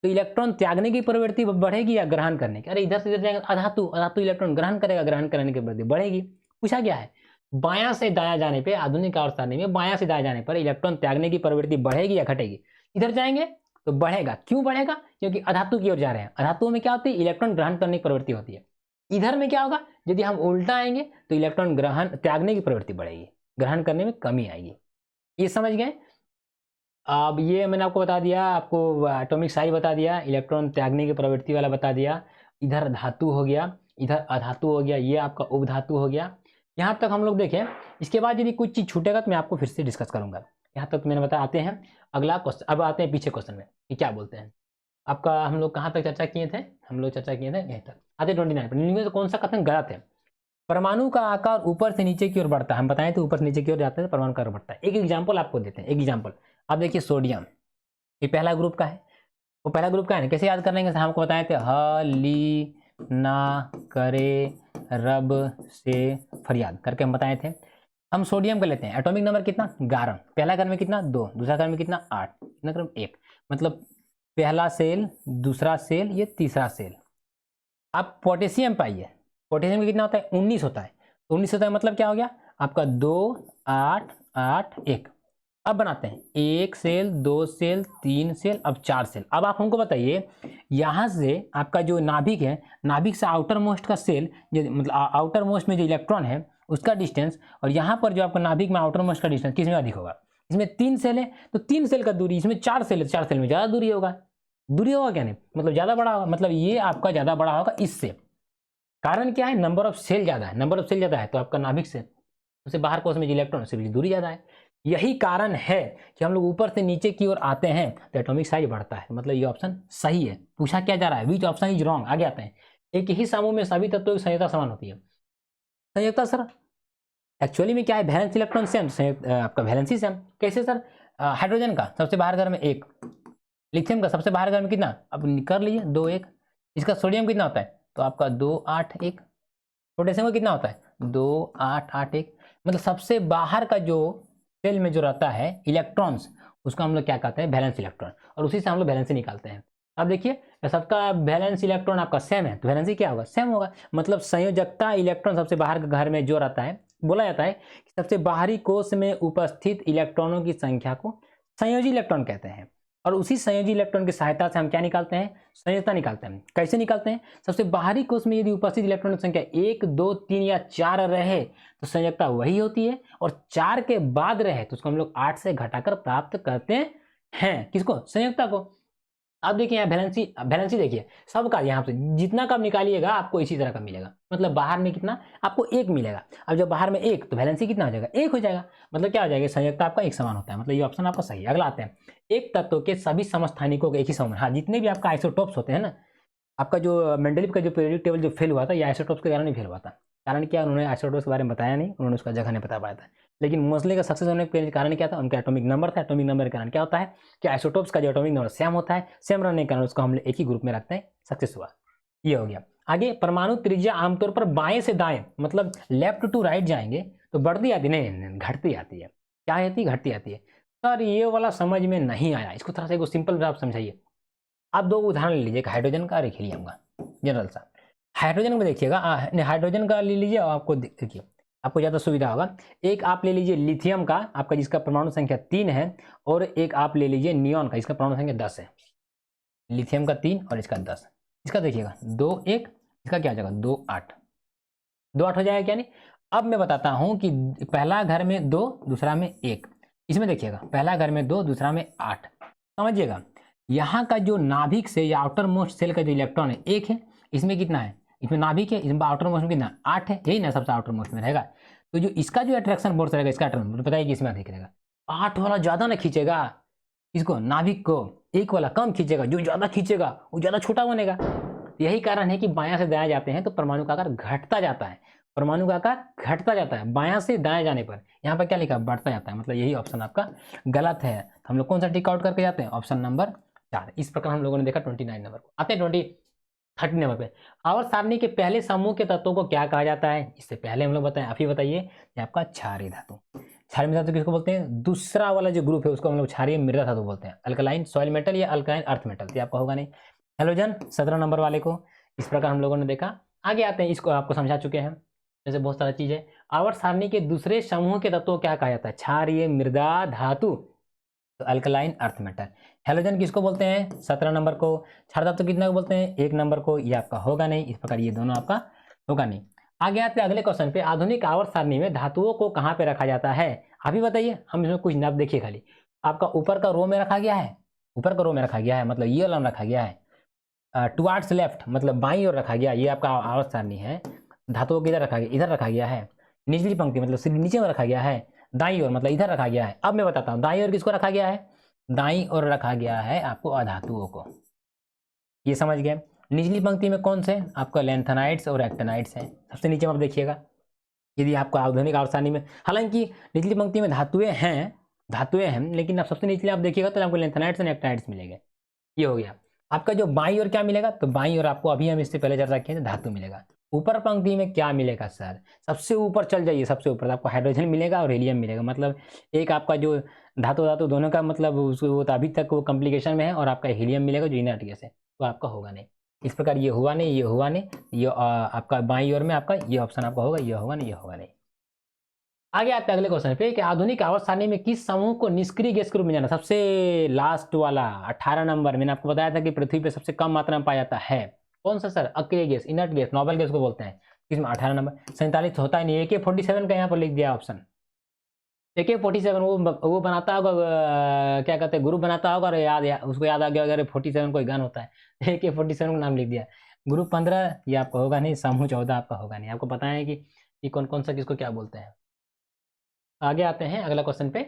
तो इलेक्ट्रॉन त्यागने की प्रवृत्ति बढ़ेगी या ग्रहण करने की? अरे इधर से इधर जाएंगे अधातु, अधातु इलेक्ट्रॉन ग्रहण करेगा, ग्रहण करने की प्रवृत्ति बढ़ेगी। पूछा गया है बायां से दायां जाने पे, आधुनिक आवर्त सारणी में बायां से दायां जाने पर इलेक्ट्रॉन त्यागने की प्रवृत्ति बढ़ेगी या घटेगी? इधर जाएंगे तो बढ़ेगा। क्यों बढ़ेगा? क्योंकि अधातु की ओर जा रहे हैं। अधातुओं में क्या होती है, इलेक्ट्रॉन ग्रहण करने की प्रवृत्ति होती है। इधर में क्या होगा, यदि हम उल्टा आएंगे तो इलेक्ट्रॉन ग्रहण त्यागने की प्रवृत्ति बढ़ेगी, ग्रहण करने में कमी आएगी। ये समझ गए? अब ये मैंने आपको बता दिया, आपको एटॉमिक साइज बता दिया, इलेक्ट्रॉन त्यागने की प्रवृत्ति वाला बता दिया। इधर धातु हो गया, इधर अधातु हो गया, ये आपका उपधातु हो गया। यहाँ तक हम लोग देखें। इसके बाद यदि कुछ चीज छूटेगा तो मैं आपको फिर से डिस्कस करूंगा। यहाँ तक मैंने बताया। आते हैं अगला क्वेश्चन, अब आते हैं पीछे क्वेश्चन में कि क्या बोलते हैं। आपका हम लोग कहाँ तक चर्चा किए थे, हम लोग चर्चा किए थे यहीं तक। आते 29 पर। इनमें से कौन सा कथन गलत है? परमाणु का आकार ऊपर से नीचे की ओर बढ़ता है, हम बताएं तो ऊपर से नीचे की ओर जाते हैं, परमाणु का आकार बढ़ता है। एक एग्जाम्पल आपको देते हैं, एक एग्जाम्पल आप देखिए। सोडियम, ये पहला ग्रुप का है, वो पहला ग्रुप का है ना, कैसे याद कर लेंगे? हमको बताए थे, हली ना करे रब से फरियाद करके हम बताए थे। हम सोडियम का लेते हैं, एटॉमिक नंबर कितना, 11, पहला क्रम में कितना, 2, दूसरा क्रम में कितना, 8, कितना क्रम, 1, मतलब पहला सेल, दूसरा सेल, ये तीसरा सेल। आप पोटेशियम पाइए, पोटेशियम में कितना होता है, 19 होता है। 19 होता है मतलब क्या हो गया आपका, 2, 8, 8, 1। अब बनाते हैं 1 सेल, 2 सेल, 3 सेल, अब 4 सेल। अब आप हमको बताइए, यहाँ से आपका जो नाभिक है, नाभिक से आउटर मोस्ट का सेल, मतलब आउटर मोस्ट में जो इलेक्ट्रॉन है उसका डिस्टेंस, और यहाँ पर जो आपका नाभिक में आउटर मोस्ट का डिस्टेंस किसमें अधिक होगा? इसमें 3 सेल है तो 3 सेल का दूरी, इसमें 4 सेल है, 4 सेल में ज़्यादा दूरी होगा। दूरी होगा क्या, नहीं मतलब ज़्यादा बड़ा होगा, मतलब ये आपका ज़्यादा बड़ा होगा इससे। कारण क्या है, नंबर ऑफ सेल ज़्यादा है, नंबर ऑफ सेल ज़्यादा है तो आपका नाभिक से उससे बाहर कोश में इलेक्ट्रॉन से दूरी ज़्यादा है। यही कारण है कि हम लोग ऊपर से नीचे की ओर आते हैं तो एटॉमिक साइज बढ़ता है, मतलब ये ऑप्शन सही है। पूछा क्या जा रहा है, विच ऑप्शन इज रॉन्ग? आगे आते हैं। एक ही समूह में सभी तत्वों की संयोजकता समान होती है। संयोजकता सर एक्चुअली में क्या है, वैलेंस इलेक्ट्रॉन सेम, आपका वैलेंसी सेम। कैसे सर? हाइड्रोजन का सबसे बाहर घर में 1, लिथियम का सबसे बाहर घर में कितना, अब कर लीजिए 2, 1। इसका सोडियम कितना होता है, तो आपका 2, 8, 1। पोटेशियम का कितना होता है, 2, 8, 8, 1। मतलब सबसे बाहर का जो सेल में जो रहता है इलेक्ट्रॉन्स, उसको हम लोग क्या कहते हैं, वैलेंस इलेक्ट्रॉन, और उसी से हम लोग वैलेंसी निकालते हैं। अब देखिए सबका वैलेंस इलेक्ट्रॉन आपका सेम है तो वैलेंसी क्या होगा, सेम होगा। मतलब संयोजकता इलेक्ट्रॉन सबसे बाहर के घर में जो रहता है, बोला जाता है कि सबसे बाहरी कोश में उपस्थित इलेक्ट्रॉनों की संख्या को संयोजी इलेक्ट्रॉन कहते हैं। और उसी संयोजी इलेक्ट्रॉन की सहायता से हम क्या निकालते हैं, संयोजकता निकालते हैं। कैसे निकालते हैं? सबसे बाहरी कोश में यदि उपस्थित इलेक्ट्रॉन की संख्या 1, 2, 3 या 4 रहे तो संयोजकता वही होती है, और 4 के बाद रहे तो उसको हम लोग 8 से घटाकर प्राप्त करते हैं। किसको? संयोजकता को। अब देखिए यहाँ वैलेंसी देखिए सबका, यहाँ से जितना कम निकालिएगा आपको इसी तरह का मिलेगा। मतलब बाहर में कितना आपको 1 मिलेगा। अब जब बाहर में 1 तो वैलेंसी कितना हो जाएगा, 1 हो जाएगा। मतलब क्या हो जाएगा, संयोजकता आपका एक समान होता है। मतलब ये ऑप्शन आपका सही है। अगला आते हैं, एक तत्व के सभी समस्थानिकों के एक ही समूह। हाँ, जितने भी आपका आइसोटोप्स होते हैं ना, आपका जो मेंडलीव का जो पीरियोडिक टेबल जो फेल हुआ था, ये आइसोटोप्स के कारण नहीं फेल हुआ था। कारण क्या, उन्होंने आइसोटोप्स के बारे में बताया नहीं, उन्होंने उसका जगह नहीं बता पाया था। लेकिन मोस्टली का सक्सेस होने के कारण क्या था, उनका एटॉमिक नंबर था। एटॉमिक नंबर के कारण क्या होता है कि आइसोटोप्स का जो एटॉमिक नंबर सेम होता है, सेम रहने के कारण उसको हम एक ही ग्रुप में रखते हैं, सक्सेस हुआ। ये हो गया। आगे, परमाणु त्रिज्या आमतौर पर बाएं से दाएं, मतलब लेफ्ट टू राइट जाएंगे तो बढ़ती आती नहीं, घटती आती है। क्या आती, घटती आती है। सर ये वाला समझ में नहीं आया, इसको थोड़ा सा एक सिंपल आप समझाइए। आप 2 उदाहरण ले लीजिए, हाइड्रोजन का और एक हीलियम का, जनरल सा। हाइड्रोजन में देखिएगा, हाइड्रोजन का ले लीजिए, आपको देखिए आपको ज़्यादा सुविधा होगा। एक आप ले लीजिए लिथियम का, आपका जिसका परमाणु संख्या 3 है, और एक आप ले लीजिए नियॉन का, इसका परमाणु संख्या 10 है। लिथियम का 3 और इसका 10। इसका देखिएगा 2, 1, इसका क्या हो जाएगा 2 8, 2 8 हो जाएगा क्या नहीं। अब मैं बताता हूं कि पहला घर में 2, दूसरा में 1। इसमें देखिएगा पहला घर में 2, दूसरा में 8। समझिएगा यहाँ का जो नाभिक से या आउटर मोस्ट सेल का जो इलेक्ट्रॉन है 1 है, इसमें कितना है, इसमें नाभिक है, इसमें आउटर मोस्ट में कितना 8 है, यही ना सबसे आउटर मोस्ट में रहेगा। तो जो इसका जो अट्रैक्शन फोर्स रहेगा, इसका अट्रैक्शन फोर्स बताइए कि इसमें अधिक रहेगा। 8 वाला ज्यादा ना खींचेगा इसको, नाभिक को, 1 वाला कम खींचेगा, जो ज्यादा खींचेगा वो ज्यादा छोटा बनेगा। यही कारण है कि बायां से दाएं जाते हैं तो परमाणु का आकार घटता जाता है, परमाणु का आकार घटता जाता है बायां से दाएं जाने पर। यहाँ पर क्या लिखा है, बढ़ता जाता है, मतलब यही ऑप्शन आपका गलत है। तो हम लोग कौन सा टिक आउट करके जाते हैं, ऑप्शन नंबर 4। इस प्रकार हम लोगों ने देखा 29 नंबर को। आते हैं 30 नंबर पे। आवर्त सारणी के पहले समूह के तत्वों को क्या कहा जाता है, इससे पहले हम लोग बताएं, आप ही बताइए। ये आपका क्षारीय धातु। क्षारीय धातु किसको बोलते हैं, दूसरा वाला जो ग्रुप है उसको हम लोग क्षारीय मृदा धातु बोलते हैं। अल्कलाइन सॉइल मेटल या अल्कलाइन अर्थ मेटल, तो आपका होगा नहीं। हेलोजन 17 नंबर वाले को। इस प्रकार हम लोगों ने देखा। आगे आते हैं, इसको आपको समझा चुके हैं, जैसे बहुत सारा चीज है। आवर्त सारणी के दूसरे समूह के तत्वों क्या कहा जाता है, क्षारीय मृदा धातु, तो अल्कलाइन अर्थ मेटल। हेलोजन किसको बोलते हैं, 17 नंबर को। क्षार धातु कितना को बोलते हैं, 1 नंबर को। ये आपका होगा नहीं, इस प्रकार ये दोनों आपका होगा नहीं। आगे आते हैं अगले क्वेश्चन पे। आधुनिक आवर्त सारणी में धातुओं को कहाँ पे रखा जाता है, आप ही बताइए। हम इसमें कुछ नाप देखिए, खाली आपका ऊपर का रो में रखा गया है, ऊपर का रो में रखा गया है, मतलब ये वाला रखा गया है। टुवार्ड्स लेफ्ट मतलब बाईं ओर रखा गया, ये आपका आवर्त सारणी है। धातुओं को इधर रखा गया, इधर रखा गया है। निचली पंक्ति मतलब सिर्फ नीचे में रखा गया है, दाईं ओर मतलब इधर रखा गया है। अब मैं बताता हूँ दाईं ओर किसको रखा गया है, दाईं ओर रखा गया है आपको अधातुओं को, ये समझ गए। निचली पंक्ति में कौन से, आपका लैंथेनाइड्स और एक्टिनाइड्स हैं। सबसे नीचे में आप देखिएगा, यदि आपको आधुनिक आवर्त सारणी में, हालांकि निचली पंक्ति में धातुएं हैं, लेकिन आप सबसे नीचे आप देखिएगा तो आपको लैंथेनाइड्स और एक्टिनाइड्स मिलेंगे। ये हो गया आपका। जो बाईं ओर क्या मिलेगा, तो बाईं ओर आपको अभी हम इससे पहले चर्चा किए थे धातु मिलेगा। ऊपर पंक्ति में क्या मिलेगा सर, सबसे ऊपर चल जाइए, सबसे ऊपर आपको हाइड्रोजन मिलेगा और हीलियम मिलेगा। मतलब एक आपका जो धातु दोनों का मतलब वो तो अभी तक वो कॉम्प्लिकेशन में है, और आपका हीलियम मिलेगा जो इनर्ट गैस है, तो आपका होगा नहीं। इस प्रकार ये हुआ नहीं, ये हुआ नहीं, ये आपका बाईं ओर में आपका ये ऑप्शन आपका होगा, ये होगा नहीं, ये होगा नहीं। आगे आते हैं अगले क्वेश्चन पे कि आधुनिक आवर्त सारणी में किस समूह को निष्क्रिय गैस के रूप में जाना, सबसे लास्ट वाला 18 नंबर। मैंने आपको बताया था कि पृथ्वी पे सबसे कम मात्रा में पाया जाता है, कौन सा सर, अक्रिय गैस, इनर्ट गैस, नोबल गैस को बोलते हैं। इसमें 18 नंबर। 47 होता ही नहीं, AK-47 का यहाँ पर लिख दिया ऑप्शन। AK-47 वो बनाता होगा, क्या कहते हैं, ग्रुप बनाता होगा, और उसको याद आ गया अगर 47 कोई गन होता है, AK-47 का नाम लिख दिया। ग्रुप 15 ये आपका होगा नहीं, समूह 14 आपका होगा नहीं। आपको पता है कि कौन कौन सा किसको क्या बोलते हैं। आगे आते हैं अगला क्वेश्चन पे।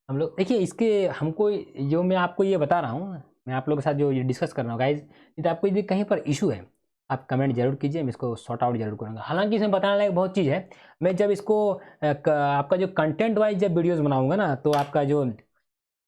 हम लोग देखिए इसके, हमको जो मैं आपको ये बता रहा हूँ, मैं आप लोगों के साथ जो ये डिस्कस कर रहा हूँ गाइज, यदि आपको यदि कहीं पर इशू है आप कमेंट जरूर कीजिए, मैं इसको सॉर्ट आउट जरूर करूँगा। हालांकि इसमें बताने लायक बहुत चीज़ है। मैं जब इसको आपका जो कंटेंट वाइज जब वीडियोज़ बनाऊँगा ना, तो आपका जो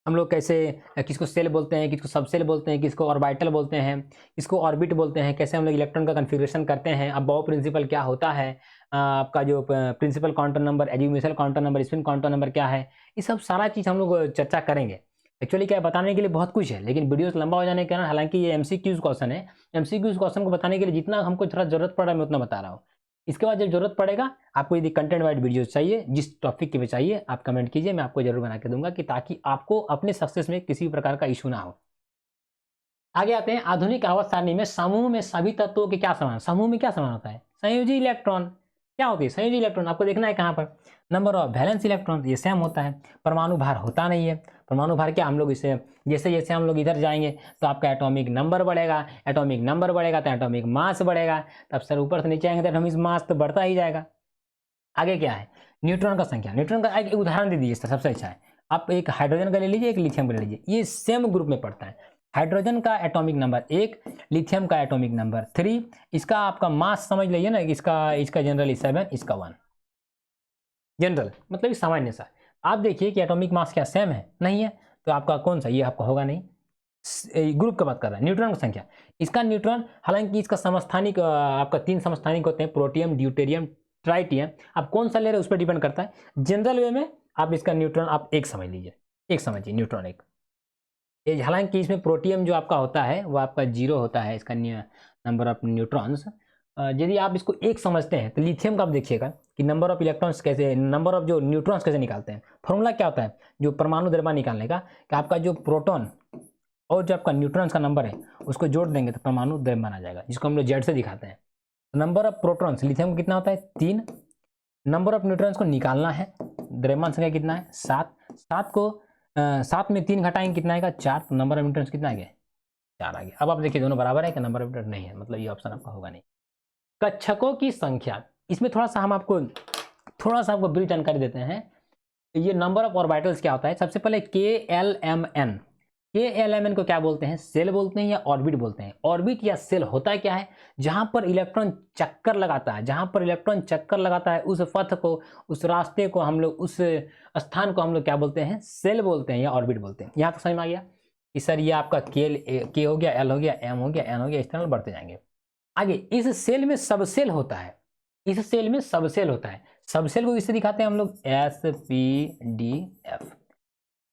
हम लोग कैसे, किसको सेल बोलते हैं, किसको सब सेल बोलते हैं, किसको ऑर्बिटल बोलते हैं, किसको ऑर्बिट बोलते हैं, कैसे हम लोग इलेक्ट्रॉन का कन्फिग्रेशन करते हैं, अब बाउ प्रिंसिपल क्या होता है, आपका जो principal quantum number, azimuthal quantum number, spin quantum number क्या है, ये सब सारा चीज़ हम लोग चर्चा करेंगे। एक्चुअली क्या बताने के लिए बहुत कुछ है, लेकिन वीडियोस लंबा हो जाने के कारण, हालांकि ये MCQs क्वेश्चन है, MCQs क्वेश्चन को बताने के लिए जितना हमको थोड़ा जरूरत पड़ा मैं उतना बता रहा हूँ। इसके बाद जब जरूरत पड़ेगा, आपको यदि कंटेंट वाइड वीडियो चाहिए, जिस टॉपिक के भी चाहिए, आप कमेंट कीजिए, मैं आपको जरूर बना के दूंगा, कि ताकि आपको अपने सक्सेस में किसी भी प्रकार का इशू ना हो। आगे आते हैं आधुनिक आवर्त सारणी में समूह में सभी तत्वों के क्या समान, समूह में क्या समान होता है, संयोजी इलेक्ट्रॉन। क्या होती है संयोजी इलेक्ट्रॉन, आपको देखना है कहाँ पर, नंबर ऑफ वैलेंस इलेक्ट्रॉन, ये सेम होता है। परमाणु भार होता नहीं है। परमाणु भार क्या, हम लोग इसे जैसे जैसे हम लोग इधर जाएंगे तो आपका एटॉमिक नंबर बढ़ेगा, एटॉमिक नंबर बढ़ेगा तो एटॉमिक मास बढ़ेगा, तब सर ऊपर से नीचे आएंगे तो एटॉमिक मास तो बढ़ता ही जाएगा। आगे क्या है, न्यूट्रॉन का संख्या। न्यूट्रॉन का एक उदाहरण दे दीजिए, सबसे अच्छा है, आप एक हाइड्रोजन का ले लीजिए, एक लिथियम का ले लीजिए, ये सेम ग्रुप में पड़ता है। हाइड्रोजन का एटॉमिक नंबर 1, लिथियम का एटॉमिक नंबर 3, इसका आपका मास समझ लीजिए ना, इसका जनरल 7, इसका 1। जनरल मतलब सामान्य सा। आप देखिए कि एटॉमिक मास क्या सेम है, नहीं है, तो आपका कौन सा, ये आपका होगा नहीं। ग्रुप का बात कर रहा है, न्यूट्रॉन की संख्या। इसका न्यूट्रॉन, हालांकि इसका समस्थानिक आपका 3 समस्थानिक होते हैं, प्रोटियम, ड्यूटेरियम, ट्राइटियम। आप कौन सा ले रहे हैं उस पर डिपेंड करता है। जनरल वे में आप इसका न्यूट्रॉन आप 1 समझ लीजिए, 1 समझिए न्यूट्रॉन 1। हालांकि इसमें प्रोटियम जो आपका होता है वो आपका 0 होता है, इसका नंबर ऑफ न्यूट्रॉन्स। यदि आप इसको 1 समझते हैं तो लिथियम का आप देखिएगा कि नंबर ऑफ इलेक्ट्रॉन्स कैसे, नंबर ऑफ जो न्यूट्रॉन्स कैसे निकालते हैं। फॉर्मूला क्या होता है जो परमाणु द्रव्यमान निकालने का, कि आपका जो प्रोटॉन और जो आपका न्यूट्रॉन्स का नंबर है उसको जोड़ देंगे तो परमाणु द्रव्यमान आ जाएगा, जिसको हम लोग जेड से दिखाते हैं। नंबर ऑफ प्रोटॉन्स लिथियम कितना होता है 3, नंबर ऑफ न्यूट्रॉन्स को निकालना है, द्रव्यमान संख्या कितना है 7, 7 में 3 घटाएंगे कितना आएगा 4, तो नंबर ऑफ न्यूट्रॉन्स कितना आ गया 4 आ गया। अब आप देखिए दोनों बराबर है कि नंबर ऑफ न्यूट्रॉन नहीं है, मतलब ये ऑप्शन आपका होगा नहीं। कक्षकों की संख्या, इसमें थोड़ा सा आपको ब्रीफ जानकारी देते हैं। ये नंबर ऑफ ऑर्बिटल्स क्या होता है, सबसे पहले KLMN, KLMN को क्या बोलते हैं, सेल बोलते हैं या ऑर्बिट बोलते हैं। ऑर्बिट या सेल होता है क्या है, जहां पर इलेक्ट्रॉन चक्कर लगाता है, जहां पर इलेक्ट्रॉन चक्कर लगाता है उस पथ को, उस रास्ते को हम लोग, उस स्थान को हम लोग क्या बोलते हैं, सेल बोलते हैं या ऑर्बिट बोलते हैं। यहाँ तक समझ में आ गया कि सर ये आपका K हो गया, L हो गया, M हो गया, N हो गया, इस तरह बढ़ते जाएंगे आगे। इस सेल में सबसेल होता है, इस सेल में सबसेल होता है। सबसेल को इससे दिखाते हैं हम लोग SPDF।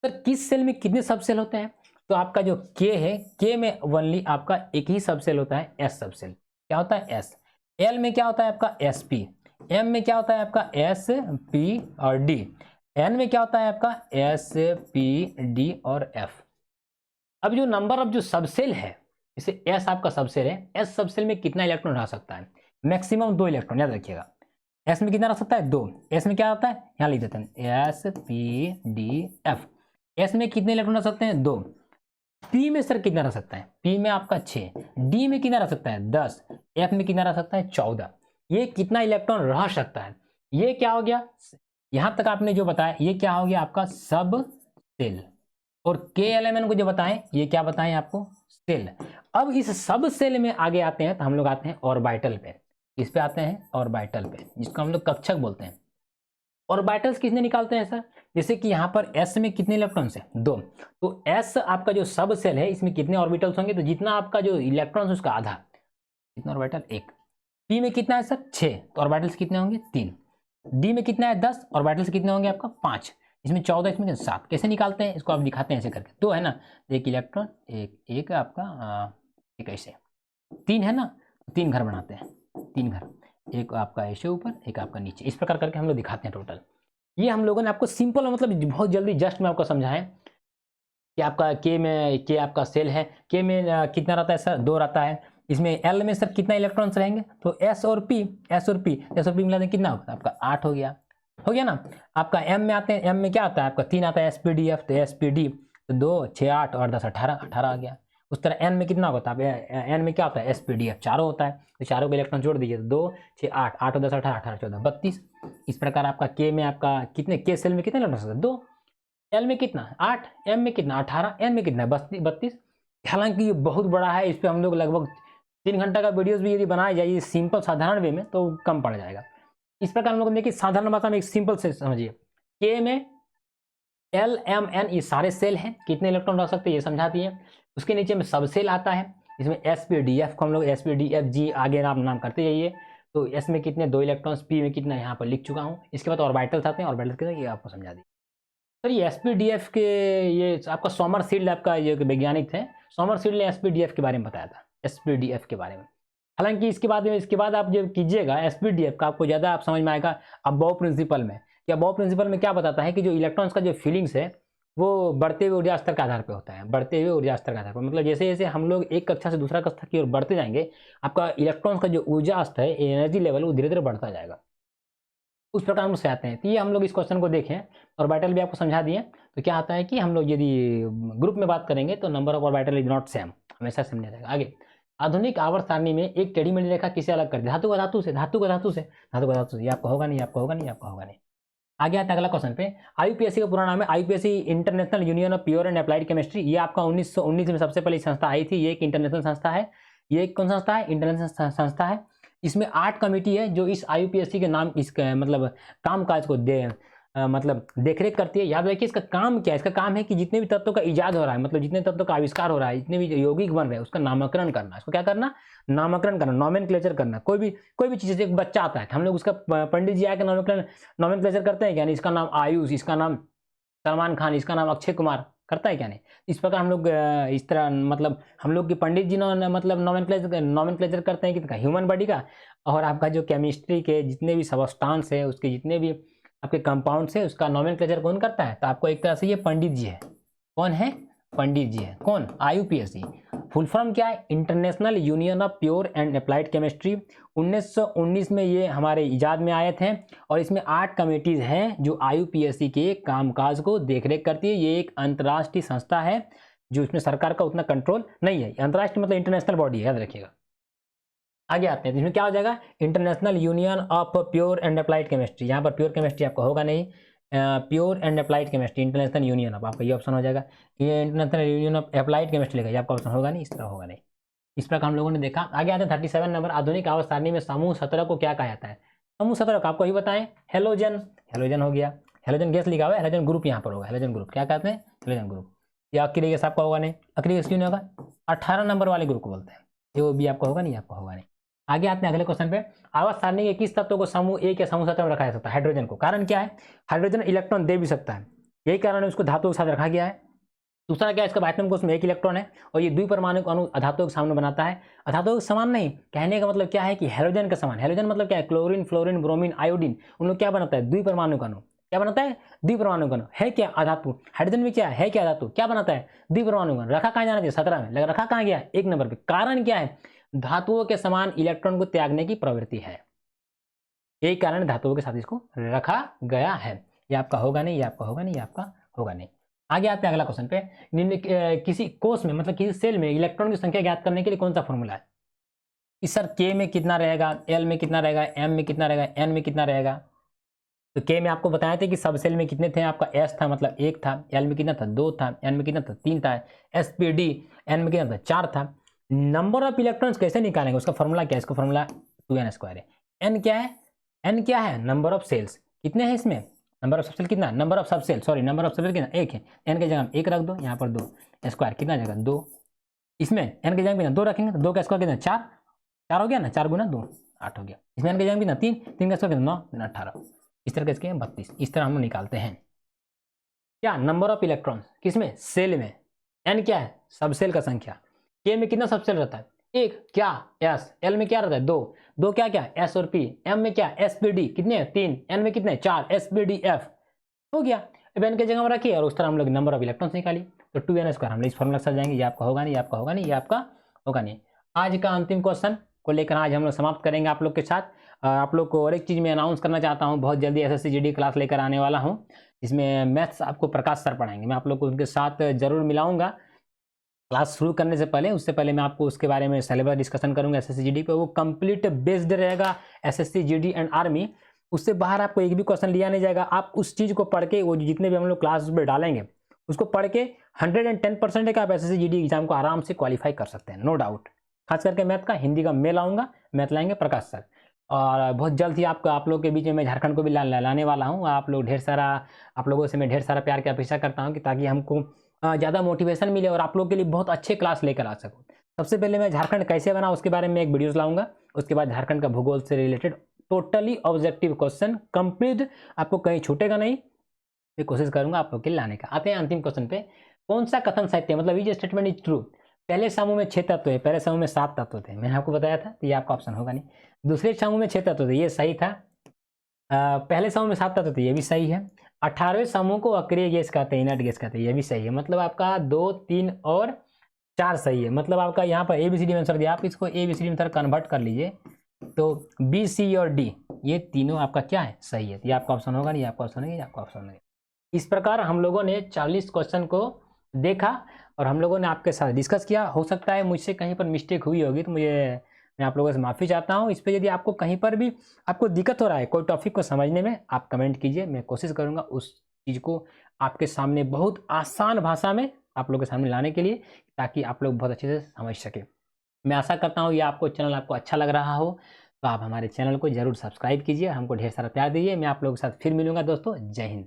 सर किस सेल में कितने सबसेल होते हैं, तो आपका जो K है, K में ओनली आपका एक ही सबसेल होता है, S सबसेल। क्या होता है S। L में क्या होता है आपका SP, M में क्या होता है आपका SP और D, N में क्या होता है आपका SPD और F। अब जो नंबर ऑफ जो सबसेल है, जैसे S आपका सबसेल है, S सबसेल में कितना इलेक्ट्रॉन रह सकता है, मैक्सिमम 2 इलेक्ट्रॉन, याद रखिएगा। S में कितना रह सकता है 2, S में क्या होता है, यहाँ लिख देते हैं SPDF। S में कितने इलेक्ट्रॉन रह सकते हैं 2। P में सर कितना रह सकता है, P में आपका 6, D में कितना रह सकता है 10, F में कितना रह सकता है 14। ये कितना इलेक्ट्रॉन रह सकता है, ये क्या हो गया, यहां तक आपने जो बताया ये क्या हो गया आपका सब सेल। और KLMN को जो बताएं ये क्या बताएं आपको, सेल। अब इस सब सेल में आगे आते हैं तो हम लोग आते हैं ऑर्बिटल पे। इस पे आते हैं ऑर्बिटल पे, जिसको हम लोग कक्षक बोलते हैं। ऑर्बिटल्स किसने निकालते हैं सर, जैसे कि यहाँ पर S में कितने इलेक्ट्रॉन्स है 2, तो S आपका जो सब सेल है इसमें कितने ऑर्बिटल्स होंगे, तो जितना आपका जो इलेक्ट्रॉन्स उसका आधा, कितना ऑर्बिटल 1। P में कितना है सर 6, तो ऑर्बिटल्स कितने होंगे 3। D में कितना है 10, ऑर्बिटल्स कितने होंगे आपका 5, इसमें 14, इसमें 7। कैसे निकालते हैं इसको, आप दिखाते हैं ऐसे करके, 2 है ना, एक इलेक्ट्रॉन एक आपका एक ऐसे 3 है ना, 3 घर बनाते हैं, 3 घर, एक आपका ऐसे ऊपर, एक आपका नीचे, इस प्रकार करके हम लोग दिखाते हैं टोटल। ये हम लोगों ने आपको सिंपल मतलब बहुत जल्दी जस्ट में आपको समझाएं कि आपका K आपका सेल है, K में कितना रहता है सर 2 रहता है। इसमें L में सर कितना इलेक्ट्रॉन्स रहेंगे, तो S और P मिला दें कितना होगा आपका 8 हो गया ना। आपका M में आते हैं, M में क्या आता है आपका 3 आता है SPDF, तो SPD तो 2 6 8 और 10 18 आ गया। उस तरह N में कितना होता है, N में क्या होता है SPDF चारों होता है, तो चारों को इलेक्ट्रॉन जोड़ दीजिए, 2 6 8 8 और 10 18 18 14 32। इस प्रकार आपका K में आपका कितने, K सेल में कितने इलेक्ट्रॉन 2, L में कितना 8, M में कितना 18, N में कितना 32। हालांकि ये बहुत बड़ा है, इस पर हम लोग लगभग 3 घंटा का वीडियोस भी यदि बनाया जाए सिंपल साधारण वे में तो कम पड़ जाएगा। इस प्रकार हम लोग देखिए साधारण भाषा में एक सिंपल से समझिए, K में L M N ये सारे सेल हैं, कितने इलेक्ट्रॉन रह सकते हैं ये समझा दिए। उसके नीचे में सब सेल आता है, इसमें SPDF को हम लोग SPDF G आगे नाम करते जाइए। तो S में कितने 2 इलेक्ट्रॉन्स, P में कितना यहाँ पर लिख चुका हूँ। इसके बाद ऑर्बिटल्स आते हैं, ऑर्बिटल्स के ये आपको समझा दी। सर ये SPDF के ये आपका सोमरफील्ड आपका ये वैज्ञानिक थे, सोमरफील्ड ने SPDF के बारे में बताया था, SPDF के बारे में। हालांकि इसके बाद आप जब कीजिएगा SPDF का आपको ज़्यादा आप समझ में आएगा अबॉव प्रिंसिपल में। कि अबॉव प्रिंसिपल में क्या बताता है कि जो इलेक्ट्रॉन्स का जो फीलिंग्स है वो बढ़ते हुए ऊर्जा स्तर के आधार पर होता है, बढ़ते हुए ऊर्जा स्तर के आधार पर, मतलब जैसे जैसे हम लोग एक कक्षा से दूसरा कक्षा की ओर बढ़ते जाएंगे आपका इलेक्ट्रॉन्स का जो ऊर्जा स्तर है, एनर्जी लेवल, वो धीरे धीरे बढ़ता जाएगा। उस प्रकार हम उससे आते हैं। तो ये हम लोग इस क्वेश्चन को देखें, ऑर्बिटल भी आपको समझा दिए। तो क्या आता है कि हम लोग यदि ग्रुप में बात करेंगे तो number of orbital is not same, हमेशा सेम नहीं रहेगा। आगे, आधुनिक आवर्त सारणी में एक टेढ़ी मेढ़ी रेखा किसे अलग कर दे, धातु का धातु से, धातु का धातु से, धातु का धातु से। ये आपको होगा नहीं, आपको होगा नहीं, आपको होगा नहीं। आगे आता है अगला क्वेश्चन पे, IUPAC का पूरा नाम है IUPAC international union of pure and applied chemistry. ये आपका 1919 में सबसे पहले संस्था आई थी। ये एक इंटरनेशनल संस्था है, ये एक कौन संस्था है, इंटरनेशनल संस्था है। इसमें 8 कमेटी है जो इस IUPAC के नाम इसका मतलब कामकाज को मतलब देखरेख करती है। याद रखिए इसका काम क्या है, इसका काम है कि जितने भी तत्वों का इजाद हो रहा है, मतलब जितने तत्वों का आविष्कार हो रहा है, जितने भी यौगिक बन रहे हैं उसका नामकरण करना। इसको क्या करना, नामकरण करना, नॉमेनक्लेचर करना। कोई भी चीज़, जैसे एक बच्चा आता है हम लोग उसका पंडित जी आकर नॉमेनक्लेचर करते हैं क्या नहीं, इसका नाम आयुष, इसका नाम सलमान खान, इसका नाम अक्षय कुमार, करता है क्या नहीं। इस प्रकार हम लोग इस तरह मतलब हम लोग के पंडित जी ने मतलब नॉमेनक्लेचर करते हैं कि ह्यूमन बॉडी का। और आपका जो केमिस्ट्री के जितने भी सबस्टांस है, उसके जितने भी आपके कंपाउंड्स है, उसका नॉमेनक्लेचर कौन करता है, तो आपको एक तरह से ये पंडित जी है। कौन है, पंडित जी है। कौन? IUPAC। फुल फॉर्म क्या है? International union of pure and applied chemistry. 1919 में ये हमारे इजाद में आए थे और इसमें 8 कमेटीज हैं जो IUPAC के कामकाज को देखरेख करती है। ये एक अंतर्राष्ट्रीय संस्था है जो इसमें सरकार का उतना कंट्रोल नहीं है। अंतर्राष्ट्रीय मतलब इंटरनेशनल बॉडी है, याद रखिएगा। आगे आते हैं, इसमें क्या हो जाएगा? International union of pure and applied chemistry. यहाँ पर प्योर केमिस्ट्री आपका होगा नहीं, pure and applied chemistry, international union of, आपका ये ऑप्शन हो जाएगा। ये international union of applied chemistry लेगा, ये आपका ऑप्शन होगा नहीं, इस तरह होगा नहीं। इस प्रकार हम लोगों ने देखा। आगे आते हैं 37 नंबर, आधुनिक आवर्त सारणी में समूह 17 को क्या कहा जाता है? समूह 17 को आपको ही बताएं, हेलोजन। हेलोजन हो गया, हेलोजन गैस लिखा हुआ है, हेलोजन ग्रुप यहाँ पर होगा। हेलोजन ग्रुप क्या कहते हैं? Halogen group. या अक्रिय गैस आपका होगा नहीं, अक्रिय गैस क्यों नहीं होगा? 18 नंबर वाले ग्रुप को बोलते हैं, ये वो भी आपका होगा नहीं, आपका होगा नहीं। आगे आते हैं अगले क्वेश्चन पे, आवर्त सारणी के किस तत्व को समूह एक या समूह 17 में रखा जा सकता है? हाइड्रोजन को। कारण क्या है? हाइड्रोजन इलेक्ट्रॉन दे भी सकता है, यही कारण है उसको धातु के साथ रखा गया है। दूसरा क्या है? इसका वाइटनम कोष में एक इलेक्ट्रॉन है और ये द्विपरमाणुक अणु अधातु के सामने बनाता है। अधातु के समान नहीं, कहने का मतलब क्या है कि हेलोजन के समान। हेलोजन मतलब क्या है? क्लोरीन, फ्लोरीन, ब्रोमीन, आयोडीन, उन लोग क्या बनाता है? द्विपरमाणुक अणु। क्या बनाता है? द्विपरमाणुक अणु। है क्या? अधातु। हाइड्रोजन में क्या है? क्या अधातु? क्या बनाता है? द्विपरमाणुक अणु। रखा कहाँ जाना चाहिए? 17 में, लेकिन रखा कहाँ गया? 1 नंबर पे। कारण क्या है? धातुओं के समान इलेक्ट्रॉन को त्यागने की प्रवृत्ति है, यही कारण धातुओं के साथ इसको रखा गया है। ये आपका होगा नहीं, ये आपका होगा नहीं, ये आपका होगा नहीं। आगे आते हैं अगला क्वेश्चन पे, किसी कोष में मतलब किसी सेल में इलेक्ट्रॉन की संख्या ज्ञात करने के लिए कौन सा फॉर्मूला है? इस सर K में कितना रहेगा, L में कितना रहेगा, M में कितना रहेगा, N में कितना रहेगा? तो K में आपको बताया था कि सब सेल में कितने थे, आपका S था मतलब 1 था, L में कितना था 2 था, N में कितना था 3 था, SPD N में कितना था 4 था। नंबर ऑफ इलेक्ट्रॉन्स कैसे निकालेंगे? उसका फॉर्मूला क्या है? इसका फॉर्मूला 2n² है। N क्या है? N क्या है? Number of cells. कितने हैं इसमें? नंबर ऑफ सबसेल कितना? Number of subcell, sorry number of subcell कितना? 1 है। N के जगह 1 रख दो, यहाँ पर 2 स्क्वायर कितना जाएगा? 2। इसमें N के जगह कितना? 2 रखेंगे तो 2 का स्क्वायर कितना? 4। 4 हो गया ना, 4 गुना 2 8 हो गया। इसमें N के जगह कितना? 3, 3 का स्क्वायर कितना? 9, 3 18। इस तरह के 32। इस तरह हम लोग निकालते हैं क्या? नंबर ऑफ इलेक्ट्रॉन किसमें? सेल में। N क्या है? सबसेल का संख्या। K में कितना सबसेल रहता है? 1 क्या? S। L में क्या रहता है? 2 2 क्या क्या? S और P। M में क्या? SPD कितने हैं? 3। N में कितने? 4 SPDF हो गया। अब N के जगह में रखिए और उस तरह हम लोग नंबर ऑफ इलेक्ट्रॉन्स निकालिए, तो 2n² हम लोग इस फॉर्मूला के साथ जाएंगे। ये आपका होगा नहीं, ये आपका होगा नहीं, ये आपका होगा नहीं। आज का अंतिम क्वेश्चन को लेकर आज हम लोग समाप्त करेंगे आप लोग के साथ। आप लोग को और एक चीज़ मैं अनाउंस करना चाहता हूँ, बहुत जल्दी SSC GD क्लास लेकर आने वाला हूँ, जिसमें मैथ्स आपको प्रकाश सर पढ़ाएंगे। मैं आप लोग को उनके साथ जरूर मिलाऊंगा क्लास शुरू करने से पहले। उससे पहले मैं आपको उसके बारे में सिलेबस डिस्कशन करूंगा SSC GD पे। वो कंप्लीट बेस्ड रहेगा SSC GD एंड आर्मी। उससे बाहर आपको एक भी क्वेश्चन लिया नहीं जाएगा। आप उस चीज़ को पढ़ के, वो जितने भी हम लोग क्लास में डालेंगे उसको पढ़ के 110% का आप SSC GD एग्जाम को आराम से क्वालिफाई कर सकते हैं, नो डाउट। खास करके मैथ का, हिंदी का मैं लाऊंगा, मैथ लाएंगे प्रकाश सर। और बहुत जल्द ही आप लोग के बीच में मैं झारखंड को भी लाने वाला हूँ। आप लोगों से मैं ढेर सारा प्यार की अपेक्षा करता हूँ कि ताकि हमको ज़्यादा मोटिवेशन मिले और आप लोग के लिए बहुत अच्छे क्लास लेकर आ सकूँ। सबसे पहले मैं झारखंड कैसे बना उसके बारे में एक वीडियोस लाऊंगा। उसके बाद झारखंड का भूगोल से related totally objective question complete, आपको कहीं छूटेगा नहीं, मैं कोशिश करूंगा आप लोग के लिए लाने का। आते हैं अंतिम क्वेश्चन पे, कौन सा कथन सत्य मतलब विच स्टेटमेंट इज ट्रू? पहले समूह में 6 तत्व है, पहले समूह में 7 तत्व थे, मैंने आपको बताया था, तो ये आपका ऑप्शन होगा नहीं। दूसरे समूह में 6 तत्व थे, ये सही था। पहले समूह में 7 तत्व थे, ये भी सही है। 18वें समूह को अक्रिय गैस कहते हैं, इनर्ट गैस कहते हैं, ये भी सही है। मतलब आपका 2, 3 और 4 सही है। मतलब आपका यहाँ पर ABCD में आंसर दिया, आप इसको ABCD में कन्वर्ट कर लीजिए तो B, C और D ये तीनों आपका क्या है? सही है। ये आपका ऑप्शन होगा नहीं, ये आपका ऑप्शन नहीं, ये आपका ऑप्शन नहीं। इस प्रकार हम लोगों ने 40 क्वेश्चन को देखा और हम लोगों ने आपके साथ डिस्कस किया। हो सकता है मुझसे कहीं पर मिस्टेक हुई होगी तो मैं आप लोगों से माफ़ी चाहता हूं। इस पर यदि आपको कहीं पर भी आपको दिक्कत हो रहा है कोई टॉपिक को समझने में, आप कमेंट कीजिए, मैं कोशिश करूंगा उस चीज़ को आपके सामने बहुत आसान भाषा में आप लोगों के सामने लाने के लिए, ताकि आप लोग बहुत अच्छे से समझ सके। मैं आशा करता हूँ ये आपको चैनल आपको अच्छा लग रहा हो, तो आप हमारे चैनल को जरूर सब्सक्राइब कीजिए, हमको ढेर सारा प्यार दीजिए। मैं आप लोगों के साथ फिर मिलूंगा दोस्तों। जय हिंद।